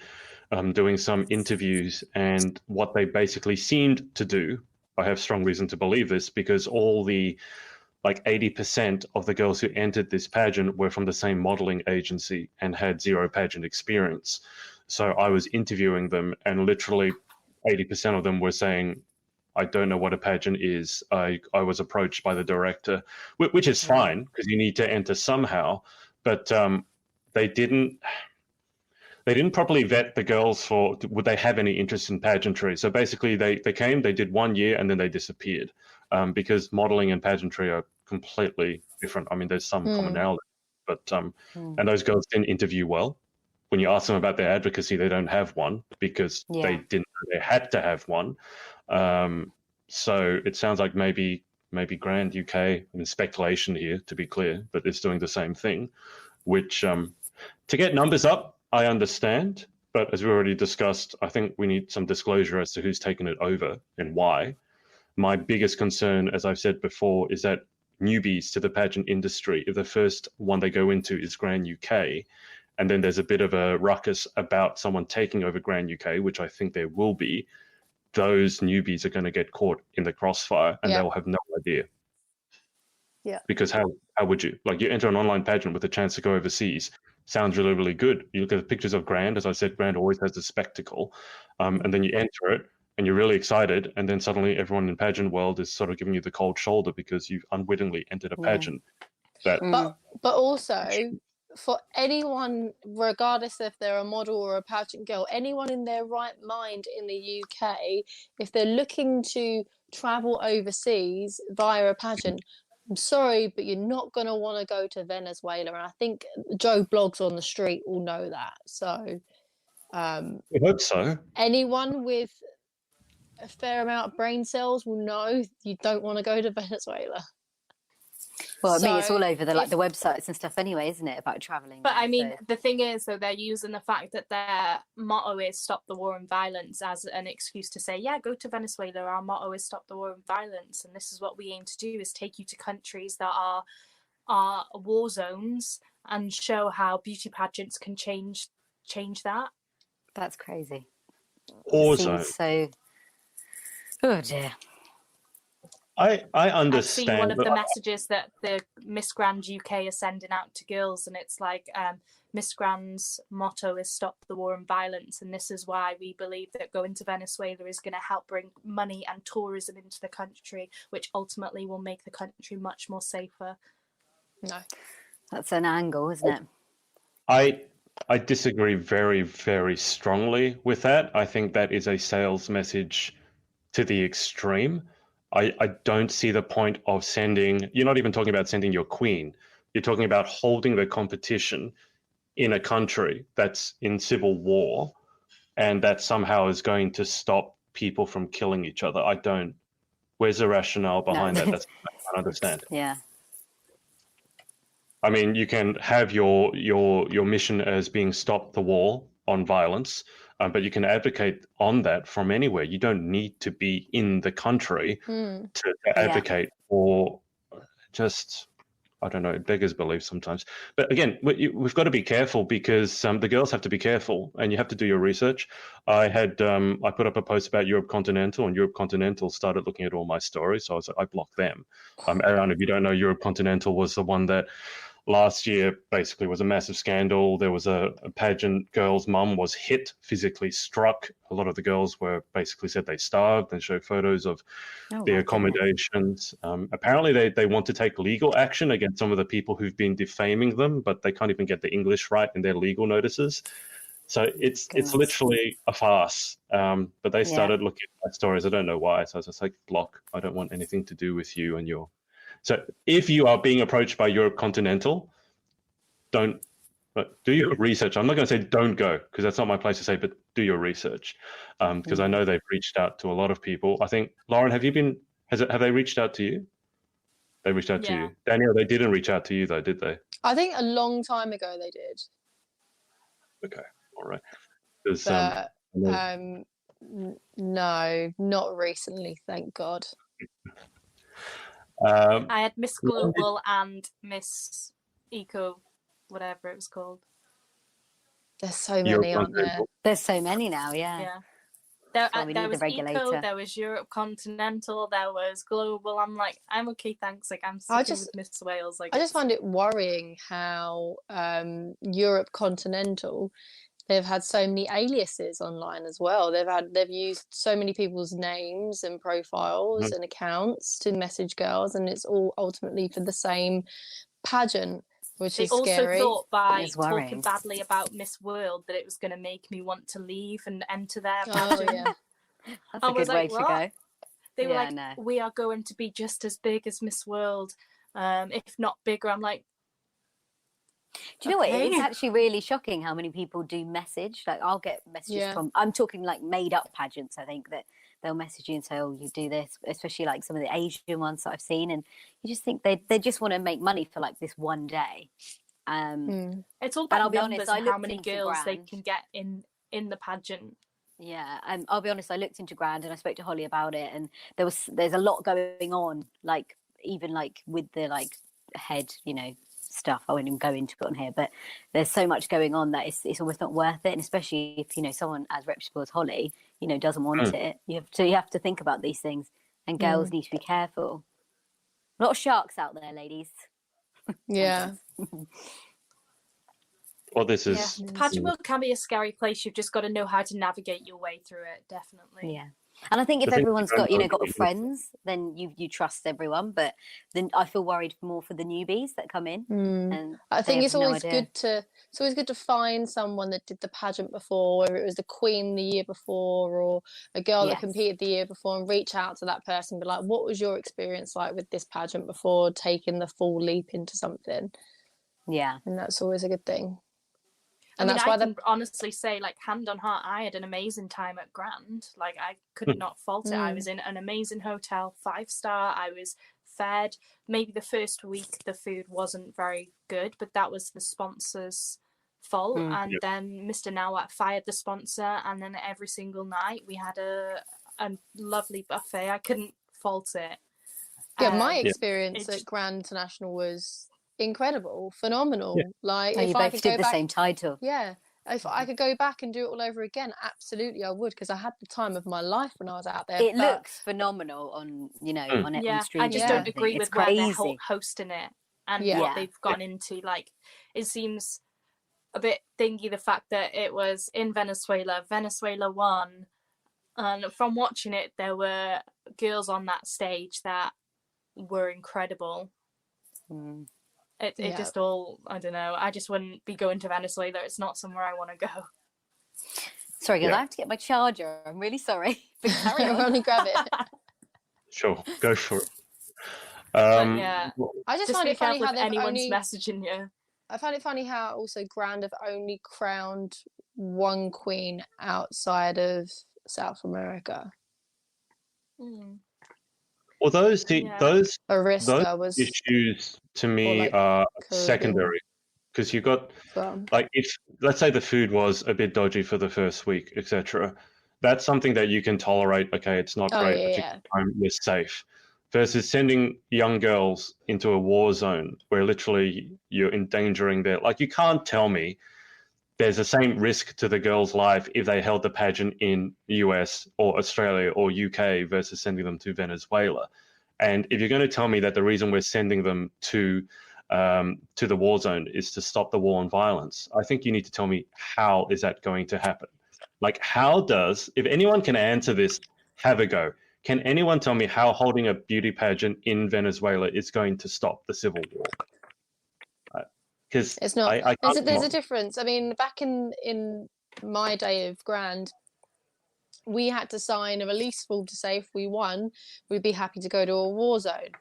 doing some interviews, and what they basically seemed to do, I have strong reason to believe this, because all the 80% of the girls who entered this pageant were from the same modeling agency and had zero pageant experience. So I was interviewing them, and literally 80% of them were saying, I don't know what a pageant is. I was approached by the director, which is fine because you need to enter somehow, but they didn't properly vet the girls for would they have any interest in pageantry. So basically they came, they did 1 year, and then they disappeared because modeling and pageantry are completely different. I mean, there's some commonality, but and those girls didn't interview well. When you ask them about their advocacy, they don't have one because they didn't know they had to have one. So it sounds like maybe Grand UK, I mean, speculation here to be clear, but it's doing the same thing, which to get numbers up, I understand. But as we already discussed, I think we need some disclosure as to who's taken it over and why. My biggest concern, as I've said before, is that newbies to the pageant industry, if the first one they go into is Grand UK, and then there's a bit of a ruckus about someone taking over Grand UK, which I think there will be, those newbies are going to get caught in the crossfire and they'll have no idea. Yeah. Because how would you? Like, you enter an online pageant with a chance to go overseas. Sounds really, really good. You look at the pictures of Grand, as I said, Grand always has the spectacle. And then you enter it and you're really excited. And then suddenly everyone in pageant world is sort of giving you the cold shoulder because you've unwittingly entered a pageant. But also, for anyone, regardless if they're a model or a pageant girl, anyone in their right mind in the UK, if they're looking to travel overseas via a pageant, I'm sorry, but you're not going to want to go to Venezuela. And I think Joe Blogs on the street will know that. So I hope so. Anyone with a fair amount of brain cells will know you don't want to go to Venezuela. Well, I mean, it's all over the websites and stuff anyway, isn't it, about travelling? But I mean, the thing is, though, they're using the fact that their motto is "Stop the War and Violence" as an excuse to say, yeah, go to Venezuela. Our motto is "Stop the War and Violence," and this is what we aim to do: is take you to countries that are war zones and show how beauty pageants can change that. That's crazy. Also, so, oh dear. I understand. I've seen one of the messages that the Miss Grand UK are sending out to girls, and it's like Miss Grand's motto is "Stop the War and Violence," and this is why we believe that going to Venezuela is going to help bring money and tourism into the country, which ultimately will make the country much more safer. No, that's an angle, isn't it? I disagree very, very strongly with that. I think that is a sales message to the extreme. I don't see the point of sending, you're not even talking about sending your queen. You're talking about holding the competition in a country that's in civil war and that somehow is going to stop people from killing each other. Where's the rationale behind that? That's I can't understand. Yeah. I mean, you can have your mission as being stop the war on violence, but you can advocate on that from anywhere. You don't need to be in the country to advocate for just, I don't know, it beggars belief sometimes. But again, we've got to be careful because the girls have to be careful and you have to do your research. I put up a post about Europe Continental, and Europe Continental started looking at all my stories, so I blocked them. Aaron, if you don't know, Europe Continental was the one that last year basically was a massive scandal. There was a pageant girl's mum was hit, physically struck. A lot of the girls were basically said they starved and showed photos of their accommodations. Apparently they want to take legal action against some of the people who've been defaming them, but they can't even get the English right in their legal notices. So it's literally a farce. But they started looking at my stories. I don't know why. So I was just like, block. I don't want anything to do with you and your... So if you are being approached by Europe Continental, do your research. I'm not going to say don't go because that's not my place to say, but do your research because I know they've reached out to a lot of people. I think, Lauren, have they reached out to you? They reached out to you. Danielle, they didn't reach out to you though, did they? I think a long time ago they did. Okay, all right. No, not recently, thank God. I had Miss Global and Miss Eco, whatever it was called. There's so many, aren't there? There's so many now, yeah. There was Eco, there was Europe Continental, there was Global. I'm like, I'm okay, thanks. Like, I'm sticking with Miss Wales. Like, I just find it worrying how Europe Continental they've had so many aliases online as well. They've used so many people's names and profiles and accounts to message girls, and it's all ultimately for the same pageant, which They is also scary. thought by It's talking worrying. badly about Miss World that it was going to make me want to leave and enter their Oh pageant. yeah, That's I a was good way like, to what? go. They were Yeah, like, no. we are going to be just as big as Miss World, if not bigger. I'm like, Do you know what? okay. It's actually really shocking how many people do message. Like, I'll get messages Yeah. from, I'm talking like made up pageants, I think, that they'll message you and say, oh, you do this, especially like some of the Asian ones that I've seen. And you just think they just want to make money for like this one day. It's all And about I'll be numbers honest, I and how looked many into girls they Grand. can get in the pageant. Yeah, I'll be honest, I looked into Grand and I spoke to Holly about it, and there's a lot going on, like even like with the like head, stuff. I won't even go into it on here, but there's so much going on that it's almost not worth it. And especially if someone as reputable as Holly, doesn't want it. You have to think about these things, and girls need to be careful. A lot of sharks out there, ladies. yeah. Well, this Yeah, is the pageant world can be a scary place. You've just got to know how to navigate your way through it. Definitely. Yeah. And I think if the thing everyone's you got don't know got really- friends, then you trust everyone. But then I feel worried more for the newbies that come in, and I think they it's have no always idea. good to find someone that did the pageant before, whether it was the Queen the year before or a girl that Yes. competed the year before, and reach out to that person, be like, what was your experience like with this pageant before taking the full leap into something? Yeah. And that's always a good thing. I And mean, that's I why can honestly say, like, hand on heart, I had an amazing time at Grand. Like, I could not fault it. I was in an amazing hotel, 5-star. I was fed. Maybe the first week the food wasn't very good, but that was the sponsor's fault. And then Mr. Nawat fired the sponsor, and then every single night we had a lovely buffet. I couldn't fault it. Yeah, my experience it's- at Grand International was incredible, phenomenal. Like, Oh, if you I both could did go the back, same title. yeah, if I could go back and do it all over again, absolutely I would, because I had the time of my life when I was out there. It but looks phenomenal on on stream. I just Yeah. don't agree It's with where they're crazy. hosting it and Yeah. what they've gone into. Like, it seems a bit thingy, the fact that it was in Venezuela won, and from watching it there were girls on that stage that were incredible. It just all, I don't know, I just wouldn't be going to Venezuela. It's not somewhere I want to go. Sorry, guys, Yeah. I have to get my charger. I'm really sorry. But carry on. Run and grab it. Sure, go for it. I just Just find be it funny careful how if they've anyone's only. messaging you. I find it funny how also Grand have only crowned one queen outside of South America. Well, those Ariska was issues to or me like are Caribbean. secondary, because you got like, if let's say the food was a bit dodgy for the first week, etc., that's something that you can tolerate. Okay, it's not Oh, great, but yeah. you're safe. Versus sending young girls into a war zone where literally you're endangering their, like, you can't tell me there's the same risk to the girl's life if they held the pageant in US or Australia or UK versus sending them to Venezuela. And if you're going to tell me that the reason we're sending them to the war zone is to stop the war and violence, I think you need to tell me, how is that going to happen? Like, if anyone can answer this, have a go. Can anyone tell me how holding a beauty pageant in Venezuela is going to stop the civil war? Because It's not. I can't There's a difference. I mean, back in my day of Grand, we had to sign a release form to say if we won, we'd be happy to go to a war zone.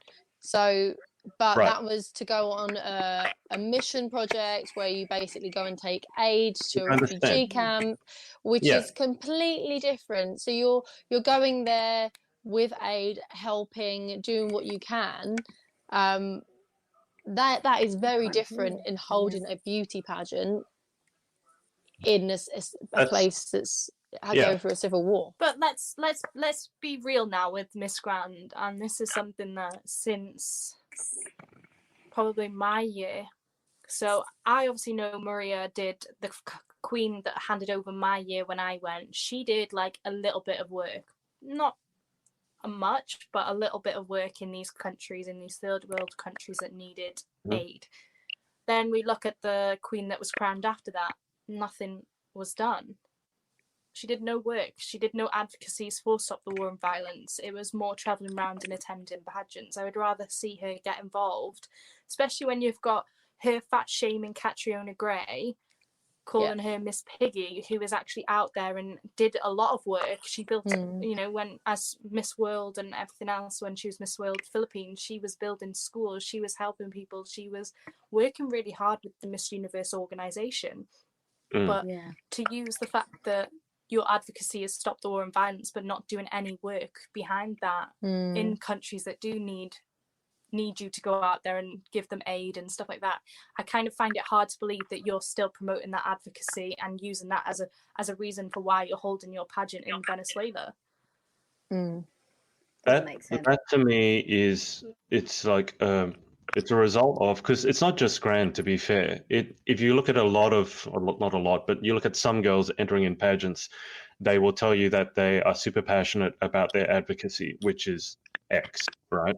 So, but that was to go on a mission project where you basically go and take aid to a refugee camp, which is completely different. So you're going there with aid, helping, doing what you can. That is very different in holding a beauty pageant in a place that's going through a civil war. But let's be real now with Miss Grand, and this is something that since probably my year. So I obviously know Maria did, the queen that handed over my year when I went. She did like a little bit of work, not much, but a little bit of work in these countries, in these third world countries that needed aid. Then we look at the queen that was crowned after that. Nothing was done. She did no work. She did no advocacies for Stop the War and Violence. It was more travelling around and attending pageants. I would rather see her get involved, especially when you've got her fat shaming Catriona Gray, calling her Miss Piggy, who is actually out there and did a lot of work. She built, when as Miss World and everything else, when she was Miss World Philippines, she was building schools, she was helping people, she was working really hard with the Miss Universe organisation. But to use the fact that your advocacy is Stop the War and Violence, but not doing any work behind that in countries that do need you to go out there and give them aid and stuff like that, I kind of find it hard to believe that you're still promoting that advocacy and using that as a reason for why you're holding your pageant in Venezuela. That to me is, it's like it's a result of, because it's not just Grand, to be fair. If you look at not a lot, but you look at some girls entering in pageants, they will tell you that they are super passionate about their advocacy, which is X, right?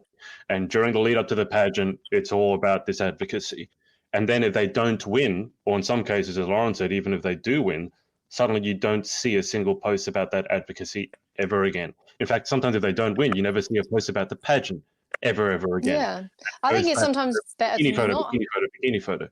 And during the lead up to the pageant, it's all about this advocacy. And then if they don't win, or in some cases, as Lauren said, even if they do win, suddenly you don't see a single post about that advocacy ever again. In fact, sometimes if they don't win, you never see a post about the pageant ever again. Yeah, I think it's sometimes better to not... Bikini photo.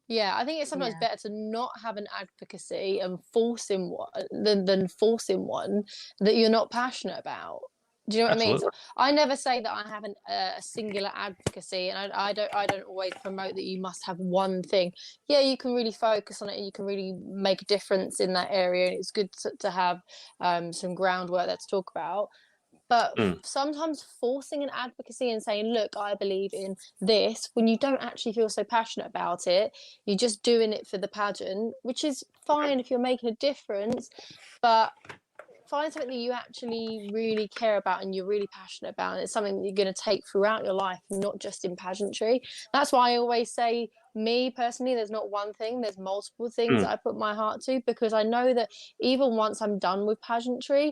Yeah, I think it's sometimes better to not have an advocacy and forcing one than forcing one that you're not passionate about. Do you know what I mean? So I never say that I have a singular advocacy, and I don't always promote that you must have one thing. Yeah, you can really focus on it, and you can really make a difference in that area. And it's good to have some groundwork there to talk about. But sometimes forcing an advocacy and saying, look, I believe in this, when you don't actually feel so passionate about it, you're just doing it for the pageant, which is fine if you're making a difference, but find something that you actually really care about and you're really passionate about, and it's something that you're going to take throughout your life, not just in pageantry. That's why I always say, me personally, there's not one thing, there's multiple things that I put my heart to, because I know that even once I'm done with pageantry,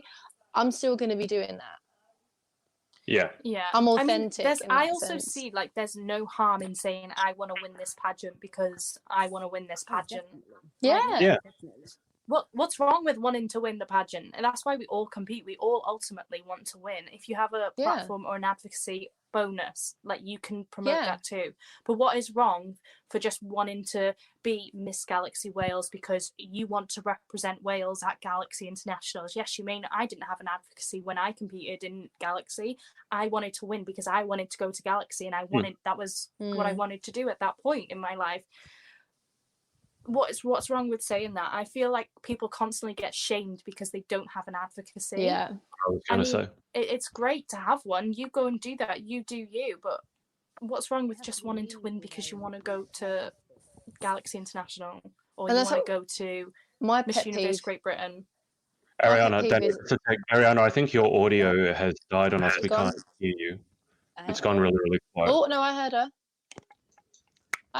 I'm still going to be doing that. Yeah, I'm authentic. I also see, like, there's no harm in saying I want to win this pageant because I want to win this pageant. What's wrong with wanting to win the pageant? And that's why we all compete. We all ultimately want to win. If you have a platform or an advocacy, bonus, like, you can promote that too. But what is wrong for just wanting to be Miss Galaxy Wales because you want to represent Wales at Galaxy Internationals? Yes, you mean I didn't have an advocacy when I competed in Galaxy. I wanted to win because I wanted to go to Galaxy, and that was what I wanted to do at that point in my life. What's wrong with saying that? I feel like people constantly get shamed because they don't have an advocacy. Yeah, I was going to say it's great to have one. You go and do that. You do you. But what's wrong with just wanting to win because you want to go to Galaxy International, or you want to go to Miss Universe Great Britain? Ariana, I think your audio has died on us. We can't hear you. It's gone really, really quiet. Oh no, I heard her.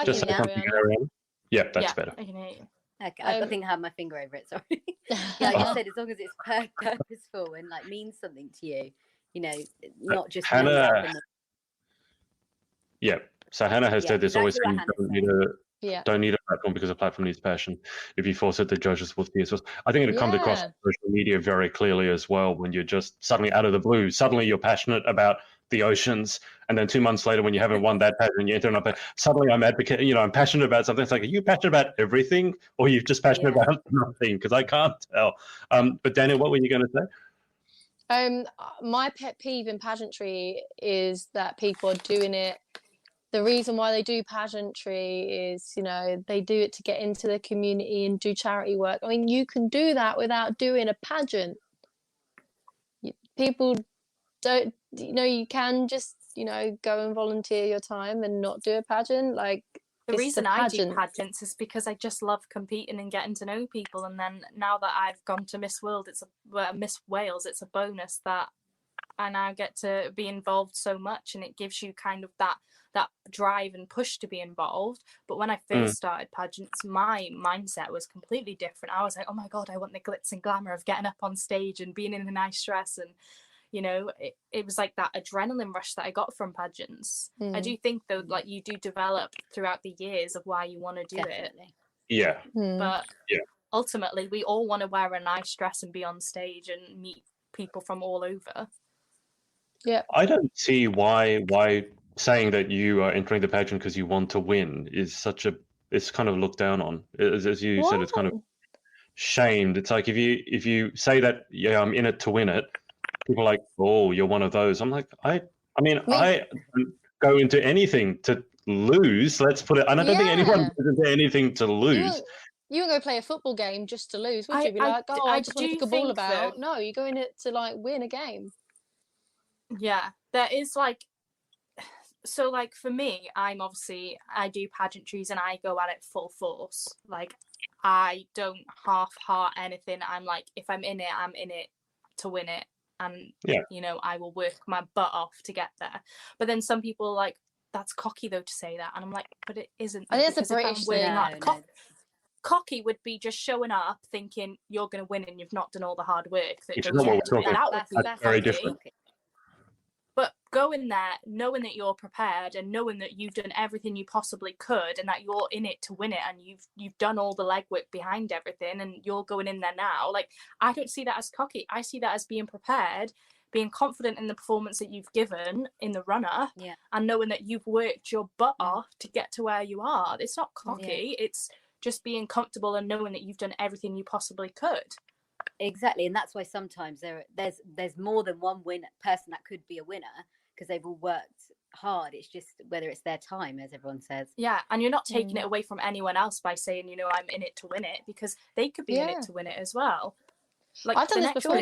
Just say something, Ariana. Yeah, that's better. I can hear you. Okay, I think I had my finger over it. Sorry. Like I said, as long as it's purposeful and like means something to you, not just Hannah. Yeah. So Hannah has said this always. Don't need a platform because a platform needs passion. If you force it, the judges will see as well. I think it comes across social media very clearly as well, when you're just suddenly out of the blue, suddenly you're passionate about the oceans, and then 2 months later, when you haven't won that pageant, you enter another. Suddenly, I'm passionate about something. It's like, are you passionate about everything, or are you just passionate about nothing? Because I can't tell. But Daniel, what were you going to say? My pet peeve in pageantry is that people are doing it. The reason why they do pageantry is, they do it to get into the community and do charity work. I mean, you can do that without doing a pageant. People don't, you can just, go and volunteer your time and not do a pageant. Like, the reason I do pageants is because I just love competing and getting to know people. And then now that I've gone to Miss World, Miss Wales, it's a bonus that I now get to be involved so much, and it gives you kind of that drive and push to be involved. But when I first started pageants, my mindset was completely different. I was like, oh my God, I want the glitz and glamour of getting up on stage and being in a nice dress, and it was like that adrenaline rush that I got from pageants. I do think though, like, you do develop throughout the years of why you want to do it. Yeah. But ultimately we all want to wear a nice dress and be on stage and meet people from all over. Yeah. I don't see why saying that you are entering the pageant because you want to win is such a, it's kind of looked down on. As you said, it's kind of What? shamed. It's like if you say that, yeah, I'm in it to win it, people are like, oh, you're one of those. I'm like, I mean, I don't go into anything to lose. Let's put it. And I don't think anyone Yeah. goes into anything to You lose. wouldn't go play a football game just to lose, would you? Be like, oh, I just want to do kick a ball think, about. though, No, you're going to like win a game. yeah, there is like, so like for me, I do pageantries and I go at it full force. Like I don't half-heart anything. I'm like, if I'm in it to win it. And, you know, I will work my butt off to get there. But then some people are like, that's cocky though to say that. And I'm like, but it isn't. I think because it's a British thing. No. Cocky would be just showing up thinking you're going to win and you've not done all the hard work that It's goes not what into we're it. talking That about. would be That's very cocky. different. But going there, knowing that you're prepared and knowing that you've done everything you possibly could and that you're in it to win it and you've done all the legwork behind everything and you're going in there now, like, I don't see that as cocky. I see that as being prepared, being confident in the performance that you've given in the run-up, and knowing that you've worked your butt off to get to where you are. It's not cocky. It's just being comfortable and knowing that you've done everything you possibly could. Exactly, and that's why sometimes there's more than one person that could be a winner because they've all worked hard. It's just whether it's their time, as everyone says. Yeah, and you're not taking it away from anyone else by saying, you know, I'm in it to win it, because they could be in it to win it as well. Like, I've done this before.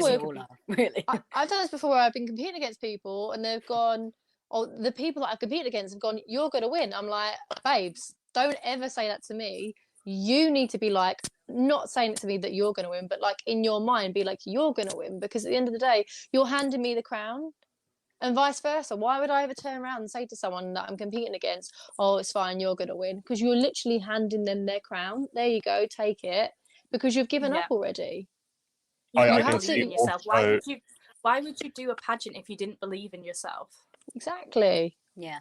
Really, I've done this before where I've been competing against people and they've gone, or the people that I've competed against have gone, you're going to win. I'm like, babes, don't ever say that to me. You need to be like, not saying it to me that you're going to win, but like in your mind, be like, you're going to win, because at the end of the day, you're handing me the crown, and vice versa. Why would I ever turn around and say to someone that I'm competing against, oh, it's fine, you're going to win? Because you're literally handing them their crown. There you go, take it, because you've given up already. You I have to believe in yourself. Also... Why would you do a pageant if you didn't believe in yourself? Exactly. Yeah.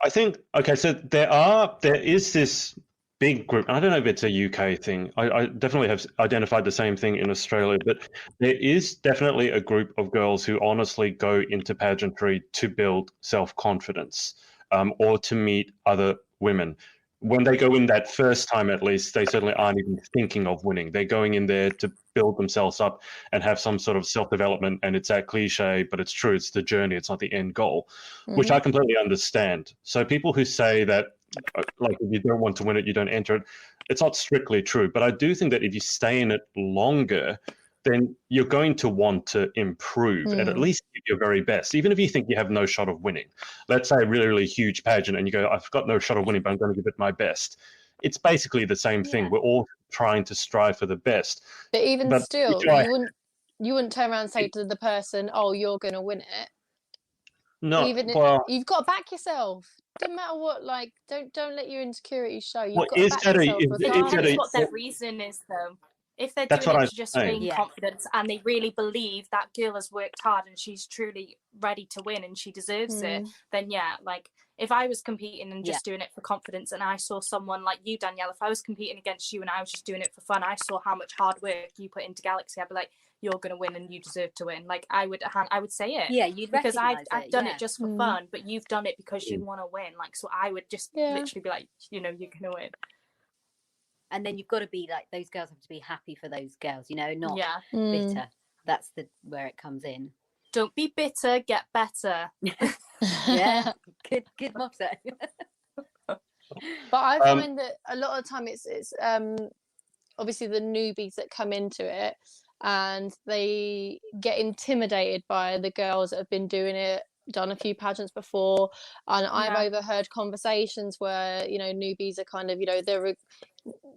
I think, okay, so there is this big group, and I don't know if it's a UK thing. I definitely have identified the same thing in Australia, but there is definitely a group of girls who honestly go into pageantry to build self-confidence, or to meet other women. When they go in that first time, at least, they certainly aren't even thinking of winning. They're going in there to build themselves up and have some sort of self-development. And it's that cliche, but it's true. It's the journey. It's not the end goal, which I completely understand. So people who say that, like, if you don't want to win it, you don't enter it, it's not strictly true. But I do think that if you stay in it longer, then you're going to want to improve and at least give your very best, even if you think you have no shot of winning. Let's say a really, really huge pageant and you go, I've got no shot of winning, but I'm going to give it my best. It's basically the same thing. We're all trying to strive for the best. But still, you wouldn't turn around and say to the person, oh, you're going to win it. No, you've got to back yourself. Doesn't matter what, like, don't let your insecurities show. You've got to back yourself. It depends what their reason is, though. If they're doing it to just gain confidence and they really believe that girl has worked hard and she's truly ready to win and she deserves it, then like, if I was competing and just doing it for confidence and I saw someone like you, Danielle, if I was competing against you and I was just doing it for fun, I saw how much hard work you put into Galaxy, I'd be like, you're going to win and you deserve to win. Like, I would say it. Yeah, you'd because I've done it it just for fun, but you've done it because you want to win. Like, so I would just literally be like, you know, you're going to win. And then you've got to be like, those girls have to be happy for those girls, you know, not bitter. That's where it comes in. Don't be bitter, get better. Yeah, good motto. But I find that a lot of the time it's obviously the newbies that come into it and they get intimidated by the girls that have been doing it, done a few pageants before, and I've overheard conversations where, you know, newbies are kind of, you know, they're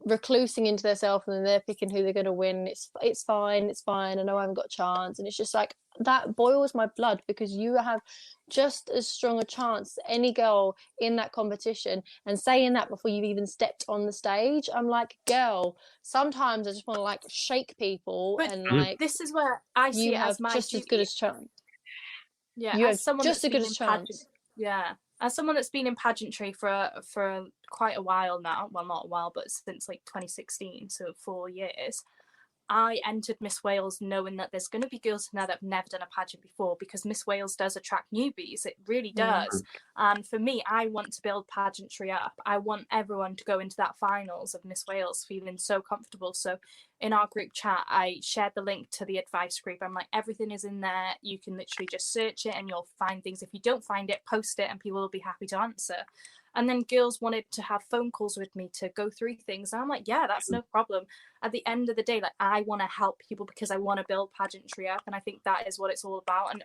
reclusing into themselves and then they're picking who they're going to win. It's fine, I know I haven't got a chance. And it's just like, that boils my blood, because you have just as strong a chance as any girl in that competition. And saying that before you've even stepped on the stage, I'm like, girl, sometimes I just want to like shake people. But and like, this is where I see it as my just duty. As good as chance. Yeah, you as have someone just as good as chance. Pageant, as someone that's been in pageantry for quite a while now, well, not a while, but since like 2016, so 4 years, I entered Miss Wales knowing that there's going to be girls in there that have never done a pageant before, because Miss Wales does attract newbies. It really does. And for me, I want to build pageantry up. I want everyone to go into that finals of Miss Wales feeling so comfortable. So in our group chat, I shared the link to the advice group. I'm like, everything is in there. You can literally just search it and you'll find things. If you don't find it, post it and people will be happy to answer. And then girls wanted to have phone calls with me to go through things. And I'm like, yeah, that's no problem. At the end of the day, like, I want to help people because I want to build pageantry up. And I think that is what it's all about. And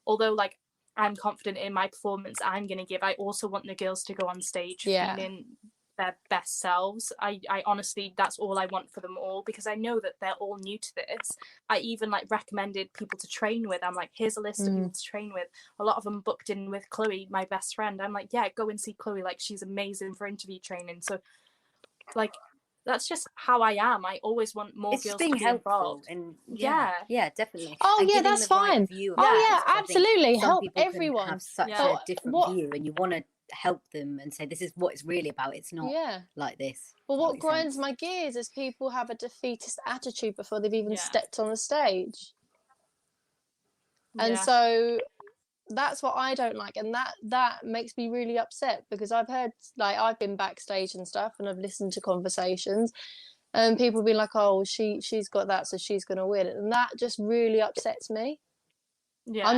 although, like, I'm confident in my performance I'm going to give, I also want the girls to go on stage feeling their best selves. I honestly, that's all I want for them all, because I know that they're all new to this. I even like recommended people to train with. I'm like, here's a list of people to train with. A lot of them booked in with Chloe, my best friend. I'm like, yeah, go and see Chloe, like, she's amazing for interview training. So like, that's just how I am. I always want more girls to be involved. And yeah, definitely. Oh yeah, that's fine. Absolutely. Help everyone. Have such a different view, and you want to help them and say this is what it's really about. It's not like this. Well, what grinds my gears is people have a defeatist attitude before they've even stepped on the stage. And so that's what I don't like, and that makes me really upset, because I've heard, like, I've been backstage and stuff, and I've listened to conversations, and people be like, oh, she's got that, so she's gonna win, and that just really upsets me. I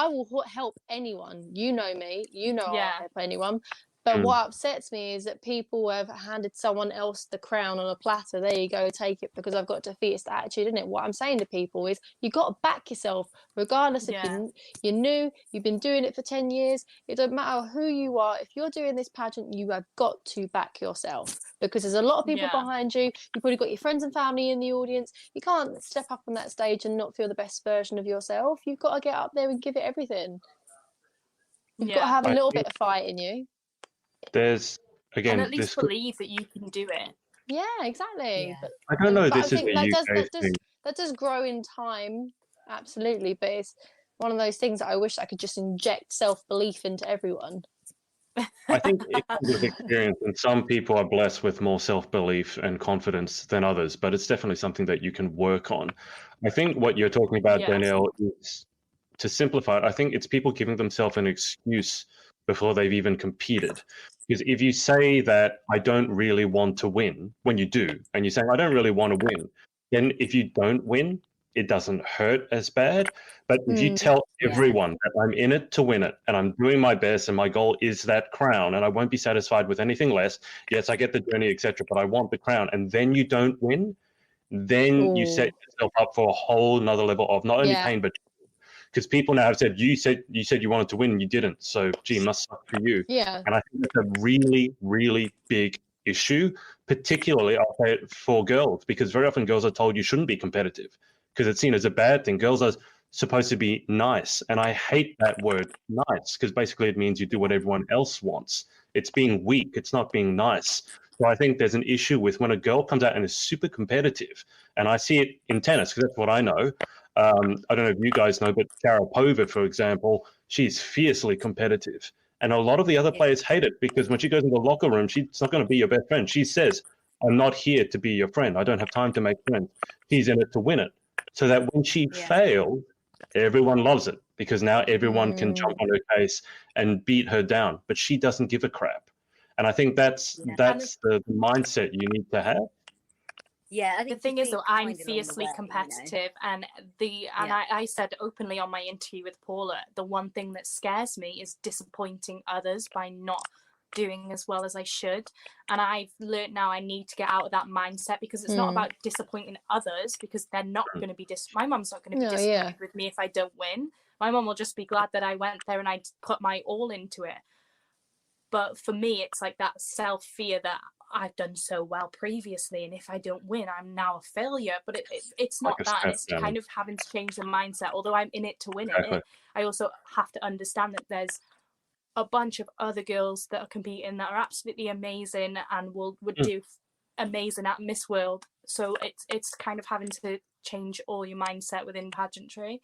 will help anyone. You know me. You know I'll help anyone. But what upsets me is that people have handed someone else the crown on a platter. There you go, take it, because I've got a defeatist attitude, isn't it? What I'm saying to people is, you got to back yourself, regardless if you're new, you've been doing it for 10 years. It doesn't matter who you are. If you're doing this pageant, you have got to back yourself, because there's a lot of people behind you. You've probably got your friends and family in the audience. You can't step up on that stage and not feel the best version of yourself. You've got to get up there and give it everything. You've got to have a little bit of fight in you. There's, again, and at least believe that you can do it. Yeah, exactly. But, I don't know. This is that does grow in time, absolutely. But it's one of those things that I wish I could just inject self-belief into everyone. I think it comes with experience, and some people are blessed with more self-belief and confidence than others, but it's definitely something that you can work on. I think what you're talking about, Danielle, is, to simplify it, I think it's people giving themselves an excuse before they've even competed. Because if you say that I don't really want to win, when you do, and you're saying I don't really want to win, then if you don't win, it doesn't hurt as bad. But if you tell everyone that I'm in it to win it, and I'm doing my best, and my goal is that crown, and I won't be satisfied with anything less. Yes, I get the journey, etc., but I want the crown, and then you don't win, then you set yourself up for a whole nother level of not only pain, but because people now have said you said you wanted to win and you didn't, so gee, must suck for you. And I think it's a really, really big issue, particularly I'll say it for girls, because very often girls are told you shouldn't be competitive because it's seen as a bad thing. Girls are supposed to be nice, and I hate that word nice, because basically it means you do what everyone else wants. It's being weak, it's not being nice. So I think there's an issue with when a girl comes out and is super competitive, and I see it in tennis because that's what I know. I don't know if you guys know, but Sharapova, for example, she's fiercely competitive. And a lot of the other players hate it, because when she goes into the locker room, she's not going to be your best friend. She says, I'm not here to be your friend. I don't have time to make friends. She's in it to win it. So that when she fails, everyone loves it, because now everyone can jump on her case and beat her down. But she doesn't give a crap. And I think that's the mindset you need to have. Yeah, I think the thing is, though, I'm fiercely competitive, and I said openly on my interview with Paula, the one thing that scares me is disappointing others by not doing as well as I should. And I've learned now I need to get out of that mindset, because it's not about disappointing others, because they're not going to be my mum's not going to be disappointed with me if I don't win. My mum will just be glad that I went there and I put my all into it. But for me, it's like that self-fear that I've done so well previously, and if I don't win, I'm now a failure. But it's not that. It's kind of having to change the mindset. Although I'm in it to win it, I also have to understand that there's a bunch of other girls that are competing that are absolutely amazing and would do amazing at Miss World. So it's kind of having to change all your mindset within pageantry.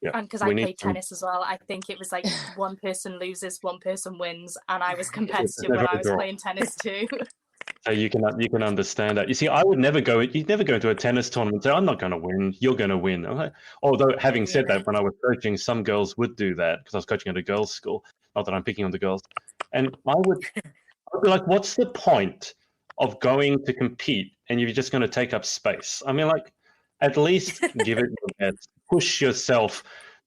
Yeah. And because I played tennis as well, I think it was like one person loses, one person wins, and I was competitive when I was playing tennis too. So you can understand that. You see, I would never go. You'd never go into a tennis tournament and say, "I'm not going to win. You're going to win." Although, having said that, when I was coaching, some girls would do that because I was coaching at a girls' school. Not that I'm picking on the girls, and I'd be like, "What's the point of going to compete and you're just going to take up space?" I mean, like, at least give it your best. Push yourself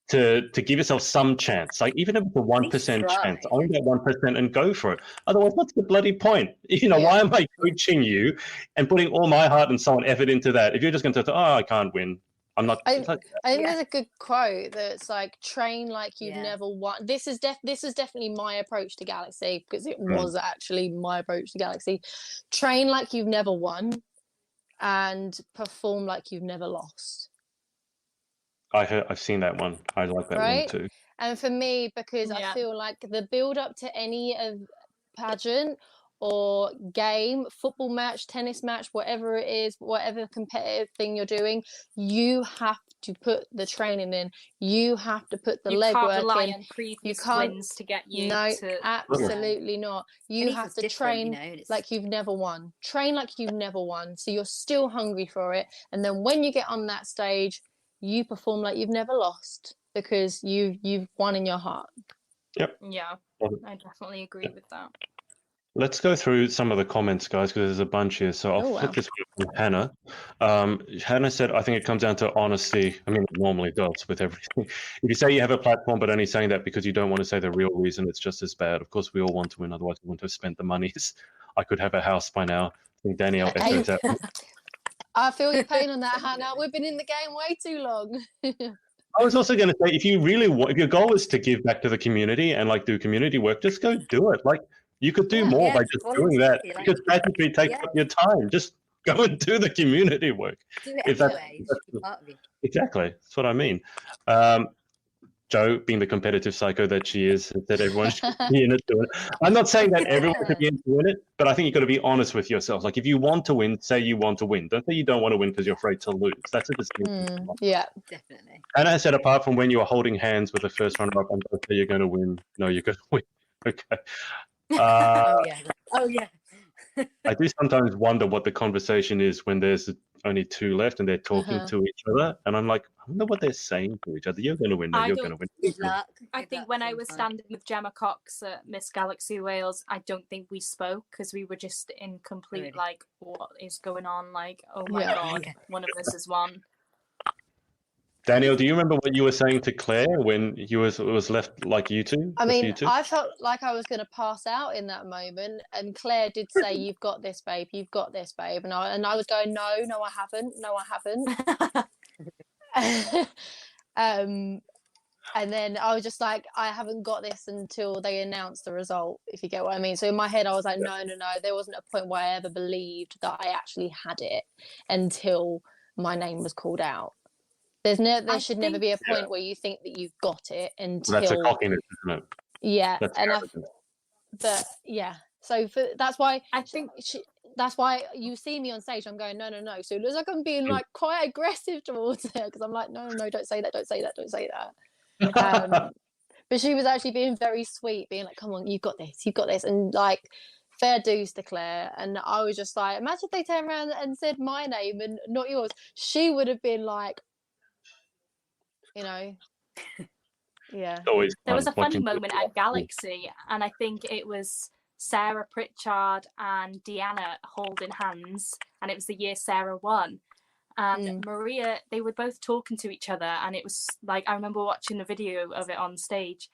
to give yourself some chance. Like, even if it's a 1% chance, own that 1% and go for it. Otherwise, what's the bloody point? Why am I coaching you and putting all my heart and soul and effort into that if you're just going to say, "Oh, I can't win. I'm not." I think there's a good quote that's like, train like you've never won. This is definitely my approach to Galaxy, because it was actually my approach to Galaxy. Train like you've never won and perform like you've never lost. I've seen that one. I like that one too. And for me, because I feel like the build up to any of pageant or game, football match, tennis match, whatever it is, whatever competitive thing you're doing, you have to put the training in. You have to put the legwork in. You can't rely on previous wins to get you. No, absolutely not. You have to train like you've never won. Train like you've never won, so you're still hungry for it. And then when you get on that stage, you perform like you've never lost, because you've won in your heart. Yep. Yeah, I definitely agree with that. Let's go through some of the comments, guys, because there's a bunch here. So I'll flip this one from Hannah. Hannah said, "I think it comes down to honesty." I mean, it normally does with everything. If you say you have a platform, but only saying that because you don't want to say the real reason, it's just as bad. Of course, we all want to win. Otherwise, we wouldn't have spent the monies. I could have a house by now. I think Danielle echoes that one. I feel your pain on that, Hannah. We've been in the game way too long. I was also going to say, if your goal is to give back to the community and like do community work, just go do it. Like, you could do more by just doing that, because pageantry takes up your time. Just go and do the community work. Do it anyway. Exactly. That's what I mean. Jo, being the competitive psycho that she is, that everyone should be in it doing it. I'm not saying that everyone should be in it, but I think you've got to be honest with yourself. Like, if you want to win, say you want to win. Don't say you don't want to win because you're afraid to lose. That's a distinction. Yeah, definitely. And I said, apart from when you were holding hands with the first runner-up and don't say you're going to win. No, you're going to win. Okay. Oh yeah. I do sometimes wonder what the conversation is when there's only two left and they're talking to each other, and I'm like, I wonder what they're saying to each other. You're going to win. No, you're going to win. Good luck. I think when I was standing with Gemma Cox at Miss Galaxy Wales, I don't think we spoke, because we were just in complete like, what is going on? Like, oh my god, one of us is won. Danielle, do you remember what you were saying to Claire when it was left like you two? I mean, I felt like I was going to pass out in that moment, and Claire did say, "You've got this, babe. You've got this, babe." And I was going, "No, I haven't. No, I haven't." And then I was just like, "I haven't got this until they announce the result." If you get what I mean. So in my head, I was like, "No. There wasn't a point where I ever believed that I actually had it until my name was called out." There should never be a point where you think that you've got it until. That's a cockiness, isn't it? Yeah, That's so that's why I think that's why you see me on stage. I'm going, no. So it looks like I'm being like quite aggressive towards her, because I'm like, no, don't say that, don't say that, don't say that. But she was actually being very sweet, being like, come on, you've got this, and like, fair dues to Claire. And I was just like, imagine if they turned around and said my name and not yours. She would have been like, yeah. There was a funny moment at Galaxy, and I think it was Sarah Pritchard and Deanna holding hands, and it was the year Sarah won. And Maria, they were both talking to each other, and it was like, I remember watching the video of it on stage,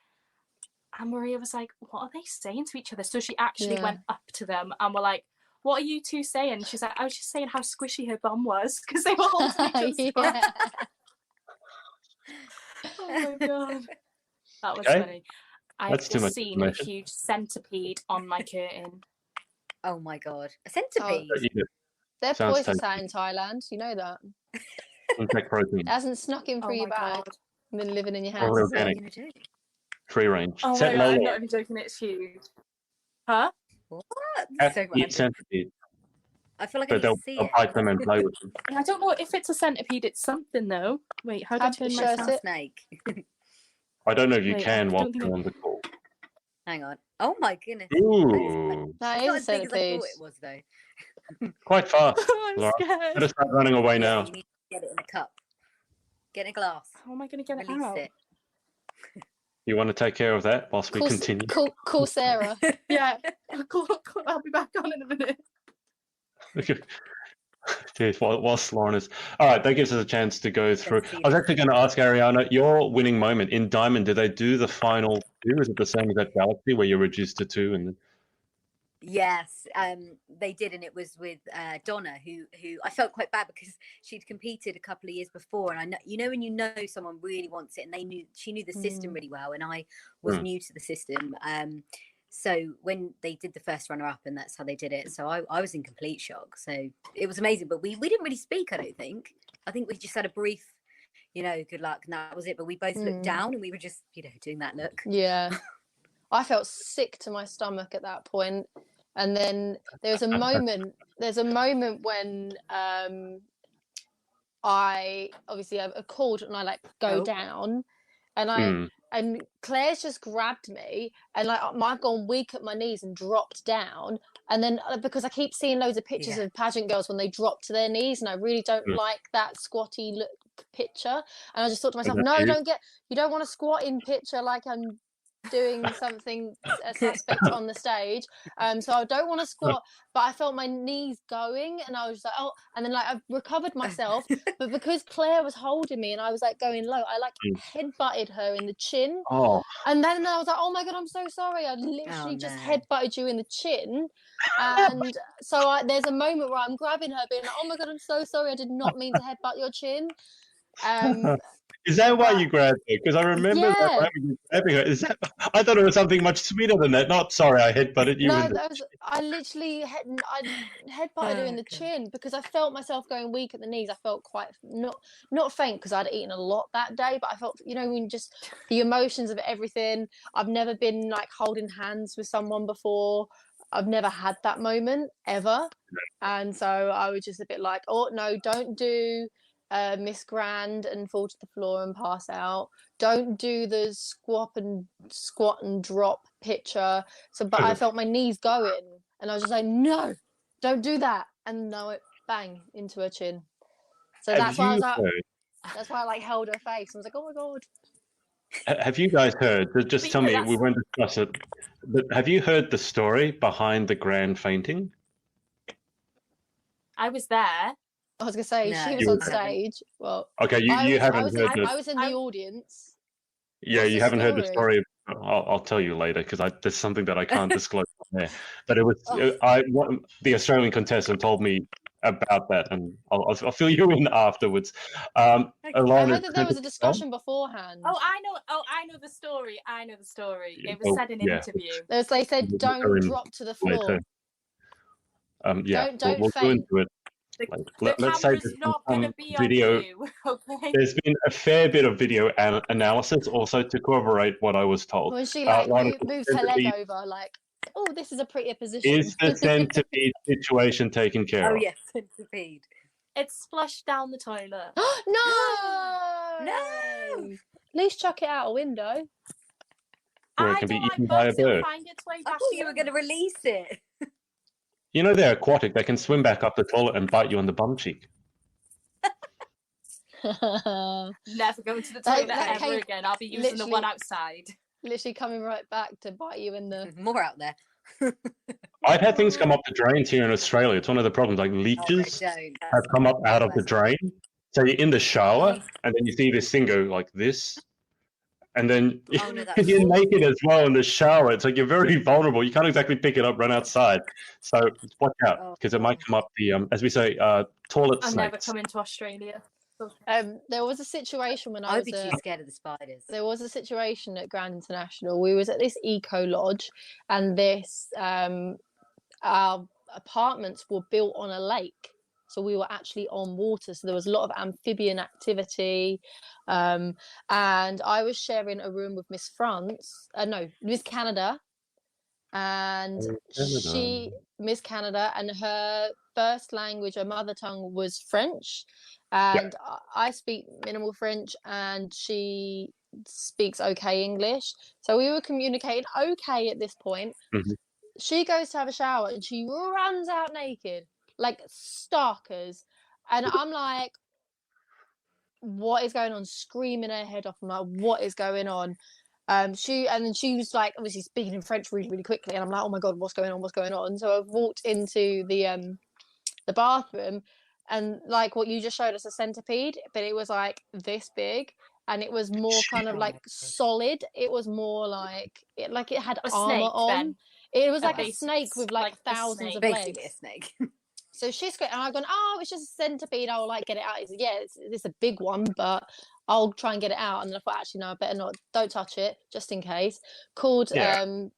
and Maria was like, what are they saying to each other? So she actually went up to them and were like, what are you two saying? And she's like, I was just saying how squishy her bum was, because they were holding each other's bum. Oh my god, that was funny. I've just seen a huge centipede on my curtain. Oh my god, a centipede! They're poisonous out in Thailand. You know that. It hasn't snuck in through your bag and been living in your house. Free range. Oh my god, I'm not even joking. It's huge. Huh? What? Centipede. I feel like I So need to they'll, see they'll it. bite them and play with them. I don't know if it's a centipede. It's something though. Wait, how do I turn Show my us sound? it. Snake. I don't know if you Wait, can I while don't think you're on the call. Hang on. Oh my goodness. Ooh, That It's not is a as big as I centipede. thought it was, though. quite fast. I'm Laura. scared. Better start running away Yeah, now. you need to get it in a cup. Get in a glass. How am I going to get it Release out? it. You want to take care of that whilst we continue? Call Sarah. Yeah, I'll be back on in a minute. Cheers, whilst Lauren is. All right, that gives us a chance to go through. see I was it. actually going to ask Ariana, your winning moment in Diamond, did they do the final two? Is it the same as that Galaxy where you're reduced to two? And Yes, they did, and it was with Donna, who I felt quite bad because she'd competed a couple of years before, and I know, you know, when you know someone really wants it, and she knew the system really well, and I was new to the system. So when they did the first runner up, and that's how they did it, so I was in complete shock. So it was amazing, but we didn't really speak. I don't think. I think we just had a brief, you know, good luck, and that was it. But we both looked down, and we were just, you know, doing that look. Yeah. I felt sick to my stomach at that point. And then there's a moment when I obviously I called and I like go down, and and Claire's just grabbed me, and like I've gone weak at my knees and dropped down. And then because I keep seeing loads of pictures of pageant girls when they drop to their knees, and I really don't like that squatty look picture. And I just thought to myself, no, you don't want a squatting picture like I'm doing something suspect on the stage, so I don't want to squat, but I felt my knees going, and I was just like, oh, and then like I recovered myself, but because Claire was holding me and I was like going low, I like headbutted her in the chin. And then I was like, oh my god, I'm so sorry, I literally just headbutted you in the chin. And so there's a moment where I'm grabbing her being like, oh my god, I'm so sorry, I did not mean to headbutt your chin. Is that why you grabbed her? Because I remember that moment you grabbing her. Is that? I thought it was something much sweeter than that. Not sorry, I headbutted you. No, I literally I headbutted her in the chin because I felt myself going weak at the knees. I felt quite not faint because I'd eaten a lot that day, but I felt, you know, when just the emotions of everything. I've never been like holding hands with someone before. I've never had that moment ever, and so I was just a bit like, oh no, don't do Miss Grand and fall to the floor and pass out. Don't do the squat and drop picture. So, but I felt my knees going, and I was just like, no, don't do that. And no, it bang into her chin. So that's why I was like, that's why I like held her face. I was like, oh my god. Have you guys heard? Just tell me, we won't discuss it. But have you heard the story behind the grand fainting? I was there. I was gonna say she was on stage. Well, okay, you haven't heard I was in the audience. Yeah, you haven't heard the story. I'll tell you later because there's something that I can't disclose there. But it was the Australian contestant told me about that, and I'll fill you in afterwards. I heard that there was a discussion beforehand. Oh, I know the story. It was said in an interview. They said don't drop to the floor. Don't we'll go into it. Let's say there's not going to be video. On you, okay? There's been a fair bit of video analysis also to corroborate what I was told. When she like moves her leg over, like, oh, this is a prettier position. Is the centipede situation taken care of? Oh yes, centipede. It's splashed down the toilet. No. At least chuck it out a window. Or it can be eaten by a bird. Find its way I back thought you were going to release it. You know they're aquatic. They can swim back up the toilet and bite you on the bum cheek. Never going to the toilet ever again. I'll be using the one outside. Literally coming right back to bite you in the... More out there. I've had things come up the drains here in Australia. It's one of the problems. Like leeches have come up out of the drain. So you're in the shower and then you see this thing go like this. And then you're naked as well in the shower. It's like you're very vulnerable. You can't exactly pick it up, run outside. So watch out because it might come up the, as we say, toilet snakes. I'm never coming to Australia. There was a situation when I would be too scared of the spiders. There was a situation at Grand International. We was at this eco lodge, and this our apartments were built on a lake. So we were actually on water. So there was a lot of amphibian activity. And I was sharing a room with Miss Canada. And Miss Canada and her first language, her mother tongue was French, and I speak minimal French, and she speaks okay English. So we were communicating okay at this point. Mhm. She goes to have a shower and she runs out naked, like starkers. And I'm like, what is going on? Screaming her head off. I'm like, what is going on? And then she was like, obviously speaking in French really, really quickly. And I'm like, oh my God, what's going on? What's going on? So I walked into the bathroom, and like what you just showed us, a centipede, but it was like this big, and it was more kind of like solid. It was more like it had A armor snake, on. then. It was A like a basic- snake with like like a thousands of snake. legs. Basically a snake. So she's going, and I've gone, oh, it's just a centipede. I'll like get it out. He said, yeah, it's a big one, but I'll try and get it out. And then I thought, actually, no, I better not. Don't touch it, just in case. Called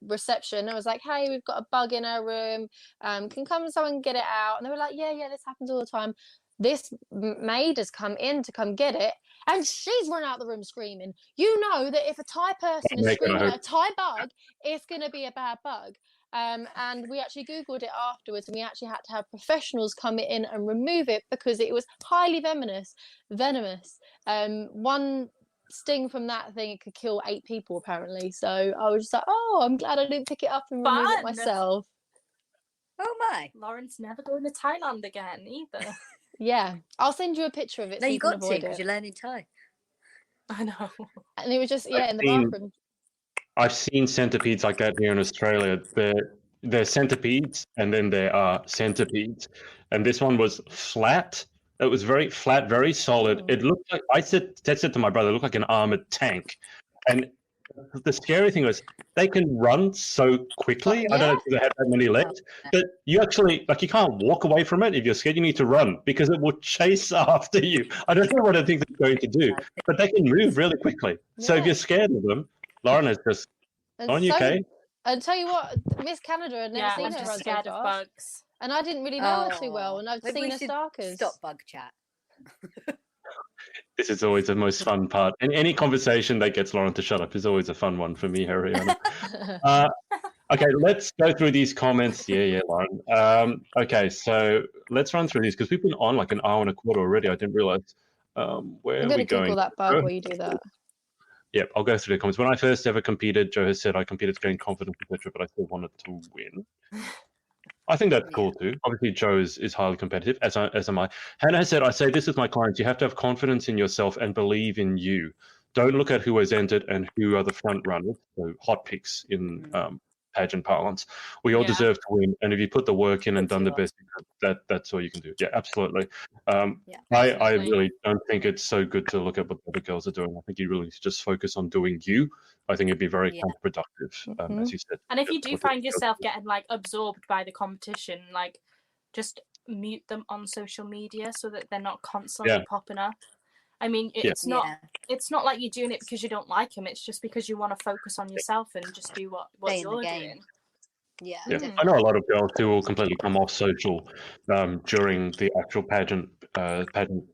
reception. I was like, hey, we've got a bug in our room. Can someone get it out? And they were like, yeah, this happens all the time. This maid has come in to come get it, and she's run out the room screaming. You know that if a Thai person is screaming at a Thai bug, it's going to be a bad bug. And we actually Googled it afterwards, and we actually had to have professionals come in and remove it because it was highly venomous. One sting from that thing, it could kill 8 people apparently. So I was just like, oh, I'm glad I didn't pick it up and remove it myself. Oh my. Lauren's never going to Thailand again either. Yeah, I'll send you a picture of it. No, so you got can to, avoid because it. you're learning Thai. I know. And it was just in the bathroom. I've seen centipedes like that here in Australia. They're centipedes, and then there are centipedes. And this one was flat. It was very flat, very solid. It looked like, I said to my brother, it looked like an armored tank. And the scary thing was they can run so quickly. I don't know if they have that many legs, but you actually, like, you can't walk away from it. If you're scared, you need to run because it will chase after you. I don't know what I think it's going to do, but they can move really quickly. So if you're scared of them, Lauren has just on UK. And tell you what, Miss Canada had never seen I'm her just run scared so of fast. bugs. And I didn't really know her too well, and I've Maybe seen we her should starkers. Stop bug chat. This is always the most fun part. And any conversation that gets Lauren to shut up is always a fun one for me, ARYANA. Okay, let's go through these comments. Yeah, Lauren. Okay, so let's run through these because we've been on like an hour and a quarter already. I didn't realize. Where I'm are we going to Google going? that bug while you do that. Yep, I'll go through the comments. When I first ever competed, Joe has said I competed to gain confidence, etc., but I still wanted to win. I think that's cool too. Obviously, Joe is highly competitive, as am I. Hannah has said, I say this with my clients, you have to have confidence in yourself and believe in you. Don't look at who has entered and who are the front runners, so hot picks in pageant parlance. We all deserve to win, and if you put the work in and done the best, that's all you can do. Yeah, absolutely. I really don't think it's so good to look at what the other girls are doing. I think you really just focus on doing you. I think it'd be very counterproductive, as you said. And if you do find yourself getting like absorbed by the competition, like just mute them on social media so that they're not constantly popping up. I mean, it's not like you're doing it because you don't like them. It's just because you want to focus on yourself and just do what you're doing. Yeah. I know a lot of girls who will completely come off social during the actual pageant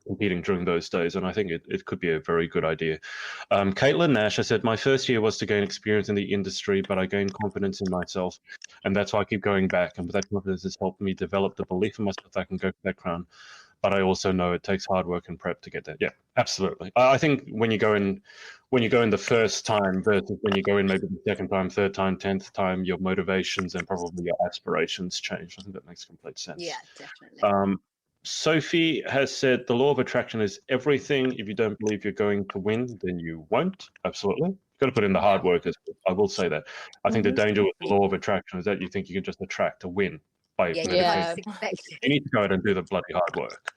competing during those days, and I think it could be a very good idea. Caitlin Nash has said, my first year was to gain experience in the industry, but I gained confidence in myself, and that's why I keep going back, and that confidence has helped me develop the belief in myself that I can go for that crown. But I also know it takes hard work and prep to get there. Yeah, absolutely. I think when you go in the first time versus when you go in maybe the second time, third time, 10th time, your motivations and probably your aspirations change. I think that makes complete sense. Yeah, definitely. Sophie has said the law of attraction is everything. If you don't believe you're going to win, then you won't. Absolutely. You've got to put in the hard work. I will say that. I think the danger with the law of attraction is that you think you can just attract a win. You need to go out and do the bloody hard work.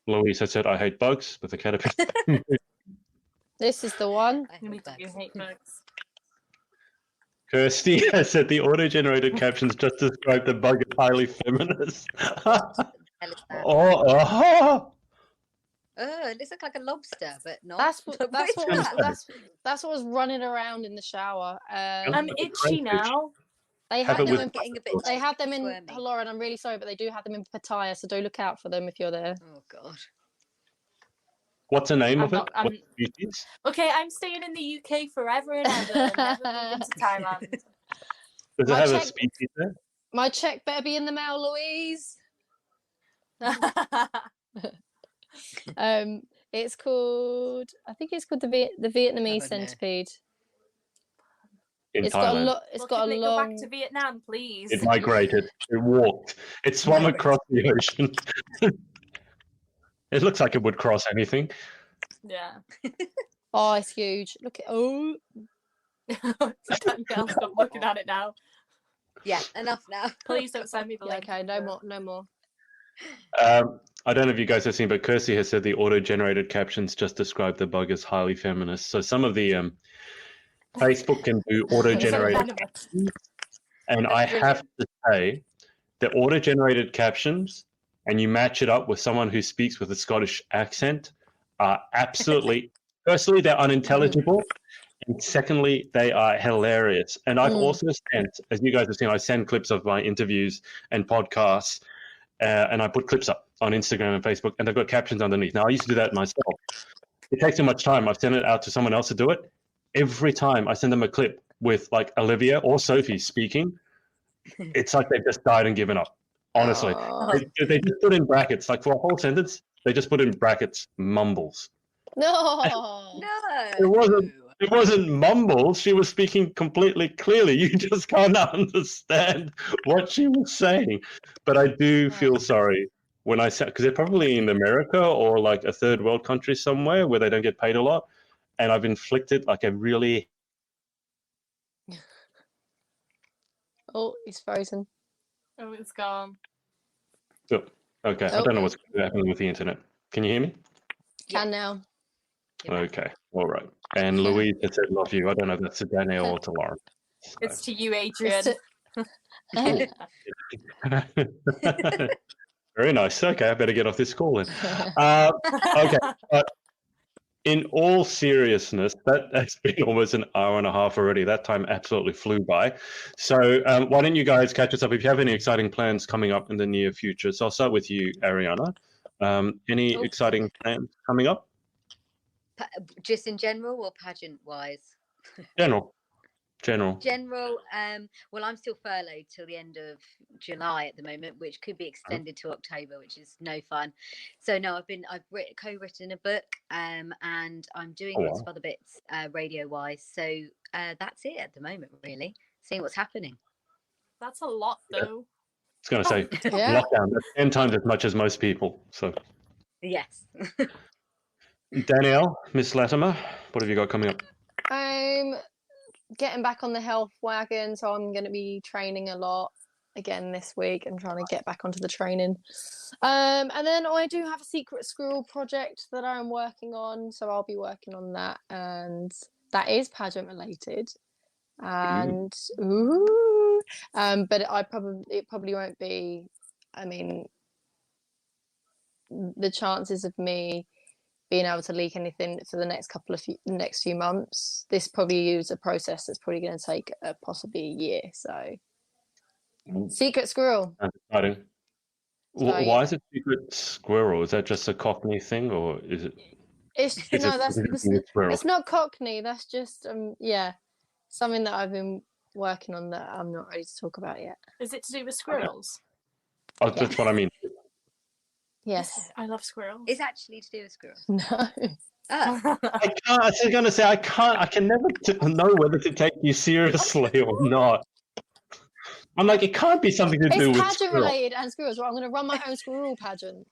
Louise has said, I hate bugs with the caterpillar. This is the one. You hate bugs. Kirsty has said the auto-generated captions just describe the bug as highly feminist. It looks like a lobster, but not. That's what was running around in the shower. I'm itchy now. They have them in, getting a bit they have them in squirmy. Lauren, I'm really sorry, but they do have them in Pattaya, so do look out for them if you're there. Oh God. What's the name of it? Okay, I'm staying in the UK forever and ever. Never moving to Thailand. Does it have a species there? My check better be in the mail, Louise. It's called, I think it's called the Vietnamese centipede. In It's got a Thailand. lot. It's got a Go long. back to Vietnam, please. It migrated. It walked. It swam across the ocean. It looks like it would cross anything. Yeah. Oh, it's huge. Look at Danielle, stop looking at it now. Yeah, enough now. Please don't send me the Yeah, link. okay, no more. I don't know if you guys have seen, but Kirsty has said the auto-generated captions just describe the bug as highly feminist. So some of the Facebook can do auto-generated captions, and I have to say the auto-generated captions, and you match it up with someone who speaks with a Scottish accent, are absolutely. Firstly, they're unintelligible, and secondly, they are hilarious. And I've also sent, as you guys have seen, I send clips of my interviews and podcasts, and I put clips up on Instagram and Facebook, and they've got captions underneath. Now, I used to do that myself. It takes too much time. I've sent it out to someone else to do it. Every time I send them a clip with like Olivia or Sophie speaking, it's like they've just died and given up. Honestly, they just put in brackets, like for a whole sentence, they just put in brackets mumbles. No. It wasn't mumbles. She was speaking completely clearly. You just can't understand what she was saying. But I do feel sorry when I say, because they're probably in America or like a third world country somewhere where they don't get paid a lot. And I've inflicted like a really. Oh, he's frozen. Oh, it's gone. Oh, okay, I don't know what's happening with the internet. Can you hear me? Can now. Okay, all right. And Louise has said love you. I don't know if that's to Danielle or to Lauren. It's to you, Adrian. Very nice. Okay, I better get off this call then. Okay. In all seriousness, that's been almost an hour and a half already. That time absolutely flew by. So why don't you guys catch us up if you have any exciting plans coming up in the near future? So I'll start with you, Ariana. Any exciting plans coming up? Just in general or pageant wise? General. Well, I'm still furloughed till the end of July at the moment, which could be extended to October, which is no fun. So no, I've co-written a book, and I'm doing lots of other bits radio wise. So that's it at the moment, really. Seeing what's happening. That's a lot, though. I was going to say lockdown. That's 10 times as much as most people. So yes. Danielle, Miss Latimer, what have you got coming up? I'm getting back on the health wagon, so I'm going to be training a lot again this week and trying to get back onto the training. And then I do have a secret squirrel project that I'm working on, so I'll be working on that, and that is pageant related. And but it probably won't be. I mean, the chances of me being able to leak anything for the next few months, this probably is a process that's probably going to take possibly a year. So, secret squirrel. That's exciting. Why is it secret squirrel? Is that just a Cockney thing, or is it? It's not Cockney. That's just something that I've been working on that I'm not ready to talk about yet. Is it to do with squirrels? Oh, that's what I mean. Yes, I love squirrels. It's actually to do with squirrels. No. I was going to say I can never know whether to take you seriously or not. I'm like, it can't be something to do with pageant squirrels. related and squirrels. Well, I'm going to run my own squirrel pageant.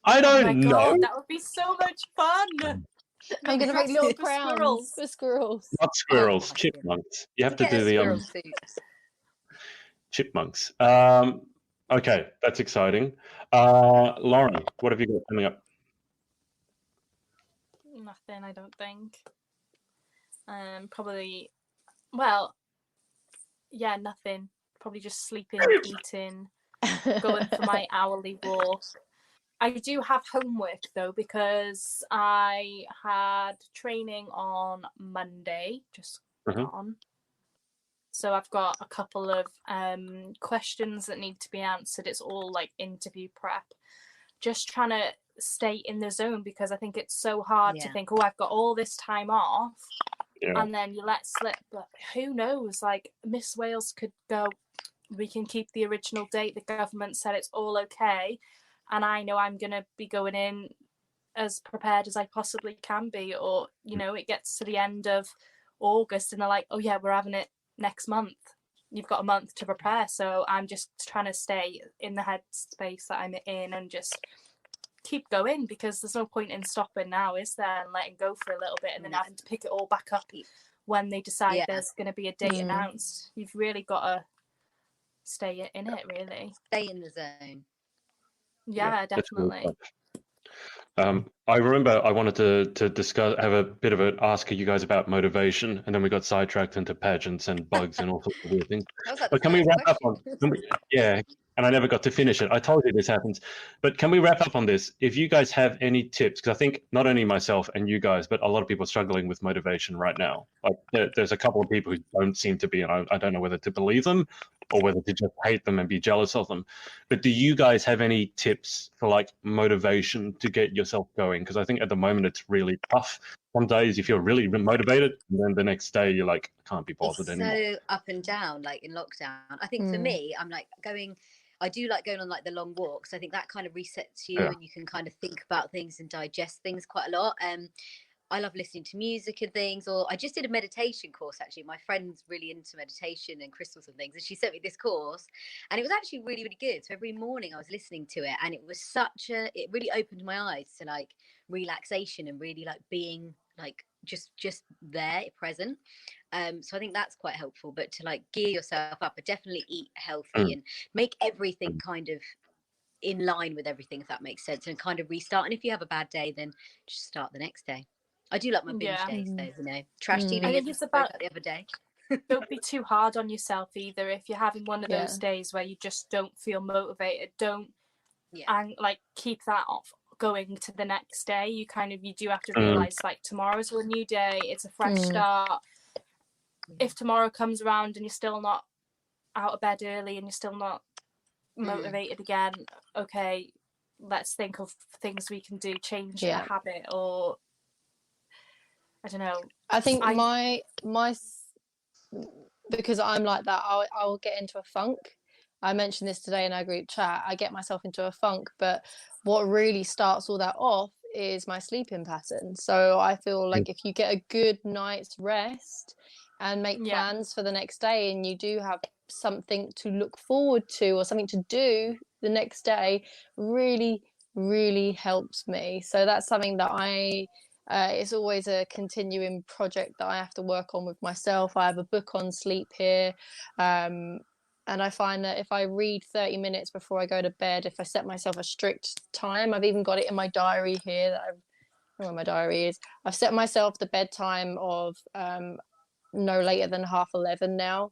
I don't know. God, that would be so much fun. I'm going to make little crowns for squirrels. Not squirrels, chipmunks. You have to do the chipmunks. Okay, that's exciting. Lauren, what have you got coming up? Nothing, I don't think. Probably, well, yeah, nothing. Probably just sleeping, eating, going for my hourly walk. I do have homework though, because I had training on Monday, just gone. So I've got a couple of questions that need to be answered. It's all like interview prep. Just trying to stay in the zone, because I think it's so hard to think, I've got all this time off, and then you let slip. But who knows? Like Miss Wales could go, we can keep the original date. The government said it's all okay, and I know I'm going to be going in as prepared as I possibly can be. Or, you know, it gets to the end of August and they're like, oh yeah, we're having it next month. You've got a month to prepare. So I'm just trying to stay in the headspace that I'm in and just keep going, because there's no point in stopping now, is there, and letting go for a little bit and then having to pick it all back up when they decide there's going to be a date announced. You've really got to stay in it, really. Stay in the zone. Yeah, definitely. I remember I wanted to discuss, have a bit of an ask you guys about motivation, and then we got sidetracked into pageants and bugs and all sorts of weird things. But can we wrap up on? Yeah, and I never got to finish it. I told you this happens. But can we wrap up on this? If you guys have any tips, because I think not only myself and you guys, but a lot of people are struggling with motivation right now. Like there's a couple of people who don't seem to be, and I don't know whether to believe them or whether to just hate them and be jealous of them. But do you guys have any tips for like motivation to get yourself going? Because I think at the moment it's really tough. Some days you feel really motivated, and then the next day you're like, I can't be bothered anymore. So up and down, like in lockdown. I think for me, I'm like I do like going on like the long walks. I think that kind of resets you and you can kind of think about things and digest things quite a lot. I love listening to music and things, or I just did a meditation course actually. My friend's really into meditation and crystals and things, and she sent me this course and it was actually really, really good. So every morning I was listening to it, and it was it really opened my eyes to like relaxation and really like being like just there present. So I think that's quite helpful. But to like gear yourself up, but definitely eat healthy and make everything kind of in line with everything, if that makes sense, and kind of restart. And if you have a bad day, then just start the next day. I do like my binge days though, you know. Trash TV. I think it's about the other day. Don't be too hard on yourself either. If you're having one of those days where you just don't feel motivated, don't and like keep that off going to the next day. You do have to realize like tomorrow's a new day, it's a fresh start. If tomorrow comes around and you're still not out of bed early and you're still not motivated again, okay, let's think of things we can do, change the habit, or I don't know. I think my because I'm like that, I will get into a funk. I mentioned this today in our group chat. I get myself into a funk, but what really starts all that off is my sleeping pattern. So I feel like if you get a good night's rest and make plans for the next day, and you do have something to look forward to or something to do the next day, really, really helps me. So that's something that it's always a continuing project that I have to work on with myself. I have a book on sleep here. And I find that if I read 30 minutes before I go to bed, if I set myself a strict time, I've even got it in my diary here that I don't know where my diary is. I've set myself the bedtime of no later than 11:30 now.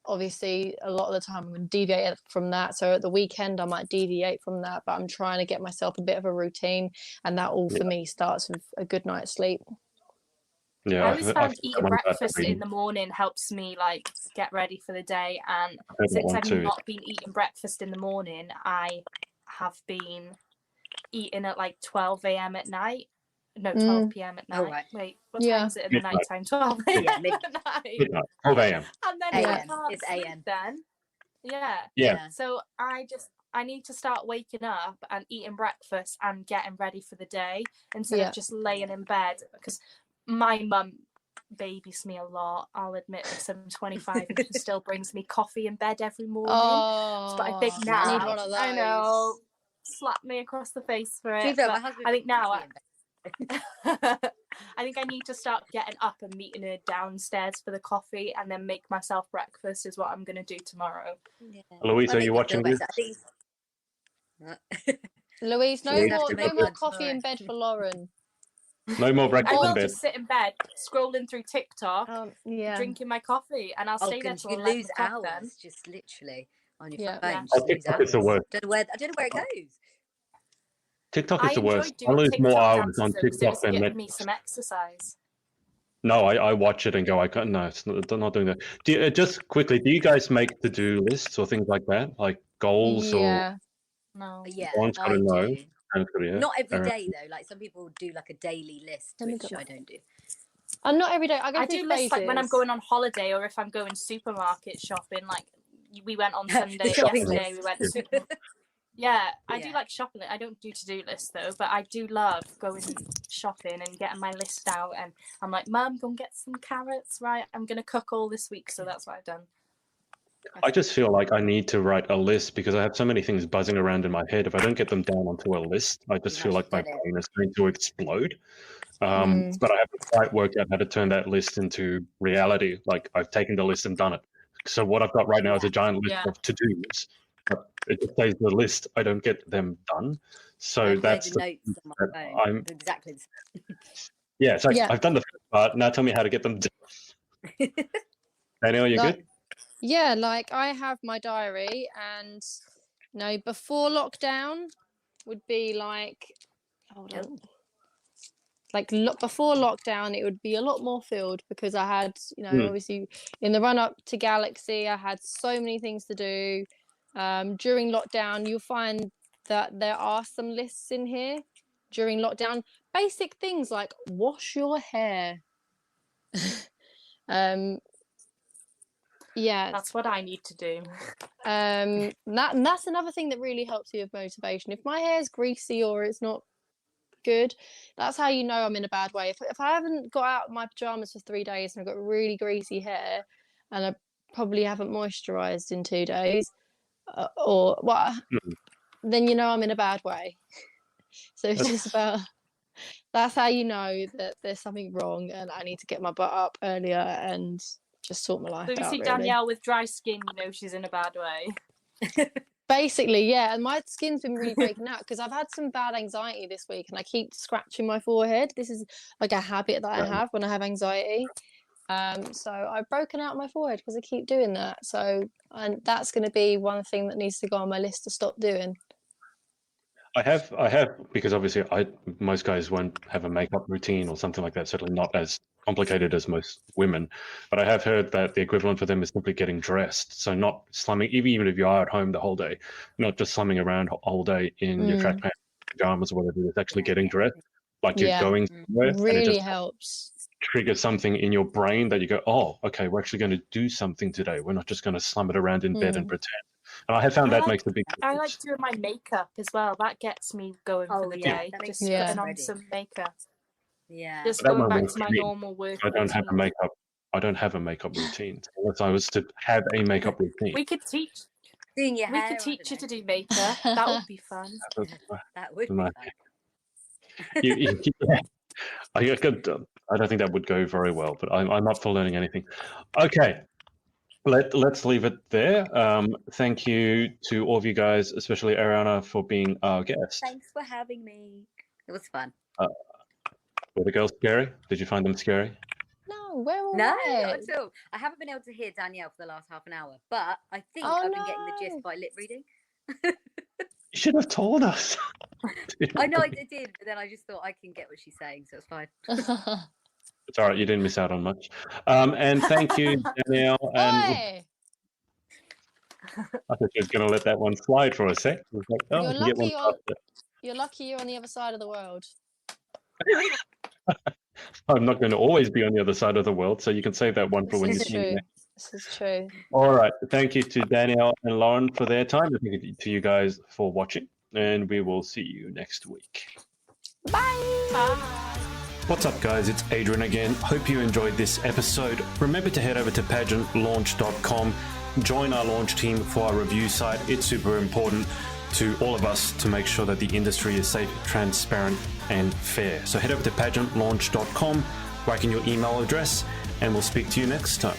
Obviously, a lot of the time I'm going to deviate from that. So at the weekend, I might deviate from that, but I'm trying to get myself a bit of a routine. And that all for me starts with a good night's sleep. Yeah, I always found eating breakfast in the morning helps me like get ready for the day. And since I've not been eating breakfast in the morning, I have been eating at like 12 a.m. at night. No, 12 p.m. at night. Oh, right. Wait, what time is it in the night time? 12 a.m. at night. 12 a.m. And then it's a.m. then. Yeah. So I need to start waking up and eating breakfast and getting ready for the day instead of just laying in bed, because my mum babies me a lot. I'll admit this, I'm 25 and she still brings me coffee in bed every morning. But I think now, I need one of those. I know, slap me across the face for it. I think now, I think I need to start getting up and meeting her downstairs for the coffee and then make myself breakfast is what I'm going to do tomorrow. Louise, are you watching this? Louise, no more coffee in bed for Lauren. No more breakfast in bed. I will just sit in bed, scrolling through TikTok, drinking my coffee, and I'll stay there till 11 lose o'clock hours, then. just literally on your phone. TikTok is the worst. I don't know where it goes. TikTok is the worst. I lose more hours on TikTok than Netflix. Me some exercise. No, I watch it and go, I can't. No, I'm not doing that. Just quickly, do you guys make to-do lists or things like that, like goals or? No. Yeah, I do. Not every day though. Like some people do like a daily list, which I don't do. I'm not every day. I go I through do list like when I'm phases. going on holiday or if I'm going supermarket shopping. Like we went on Sunday shopping yesterday. list. We went to supermarket. Yeah, I do Yeah. like shopping. I don't do to-do lists though, but I do love going shopping and getting my list out. And I'm like, Mum, go and get some carrots, right? I'm gonna cook all this week, so that's what I've done. I just feel like I need to write a list because I have so many things buzzing around in my head. If I don't get them down onto a list, I just feel like my brain is going to explode. But I haven't quite worked out how to turn that list into reality. Like I've taken the list and done it. So what I've got right now is a giant list of to-dos. But it just says the list. I don't get them done. So that's the notes on my phone. I'm Exactly the same. yeah. So I've done the first part. Now tell me how to get them done. Danielle, you good? Yeah, like I have my diary, and before lockdown would be like, hold on, before lockdown it would be a lot more filled because I had, obviously in the run up to Galaxy, I had so many things to do. During lockdown, you'll find that there are some lists in here during lockdown, basic things like wash your hair. Yeah, that's what I need to do. That's another thing that really helps me with motivation. If my hair's greasy or it's not good, that's how you know I'm in a bad way. If I haven't got out of my pajamas for 3 days and I've got really greasy hair and I probably haven't moisturized in 2 days, then you know I'm in a bad way. So it's just about, that's how you know that there's something wrong and I need to get my butt up earlier and just sort my life out. So you see really. Danielle with dry skin, you know she's in a bad way. Basically, yeah, and my skin's been really breaking out because I've had some bad anxiety this week and I keep scratching my forehead. This is like a habit that I have when I have anxiety. So I've broken out my forehead because I keep doing that. And that's going to be one thing that needs to go on my list to stop doing. I have because obviously most guys won't have a makeup routine or something like that. Certainly not as complicated as most women, but I have heard that the equivalent for them is simply getting dressed. So not slumming, even if you are at home the whole day, not just slumming around all day in your track pants, pajamas, or whatever. It's actually getting dressed, like you're going somewhere. Really and it just helps. Trigger something in your brain that you go, oh, okay, we're actually going to do something today. We're not just going to slum it around in bed and pretend. And I have found that makes a big difference. I like doing my makeup as well. That gets me going for the day. Just putting on some makeup. Yeah. Just going back to my normal work. I don't have a makeup routine. Unless I was to have a makeup routine. We could teach. Doing your hair. We could teach you to do makeup. That would be fun. That would be fun. I don't think that would go very well, but I'm up for learning anything. Okay. Let's leave it there. Thank you to all of you guys, especially Ariana, for being our guest. Thanks for having me. It was fun. Were the girls scary? Did you find them scary? No, we're all not right. at all. I haven't been able to hear Danielle for the last half an hour, but I think I've been getting the gist by lip reading. You should have told us. I know I did, but then I just thought I can get what she's saying, so it's fine. It's all right. You didn't miss out on much. And thank you, Danielle. And I thought she was going to let that one slide for a sec. I was like, oh, you're lucky you're on the other side of the world. I'm not going to always be on the other side of the world, so you can save that one for when you see me. This is true. All right. Thank you to Danielle and Lauren for their time. Thank you to you guys for watching, and we will see you next week. Bye. Bye. What's up, guys? It's Adrian again. Hope you enjoyed this episode. Remember to head over to pageantlaunch.com. Join our launch team for our review site. It's super important to all of us to make sure that the industry is safe, transparent, and fair. So head over to pageantlaunch.com, write in your email address, and we'll speak to you next time.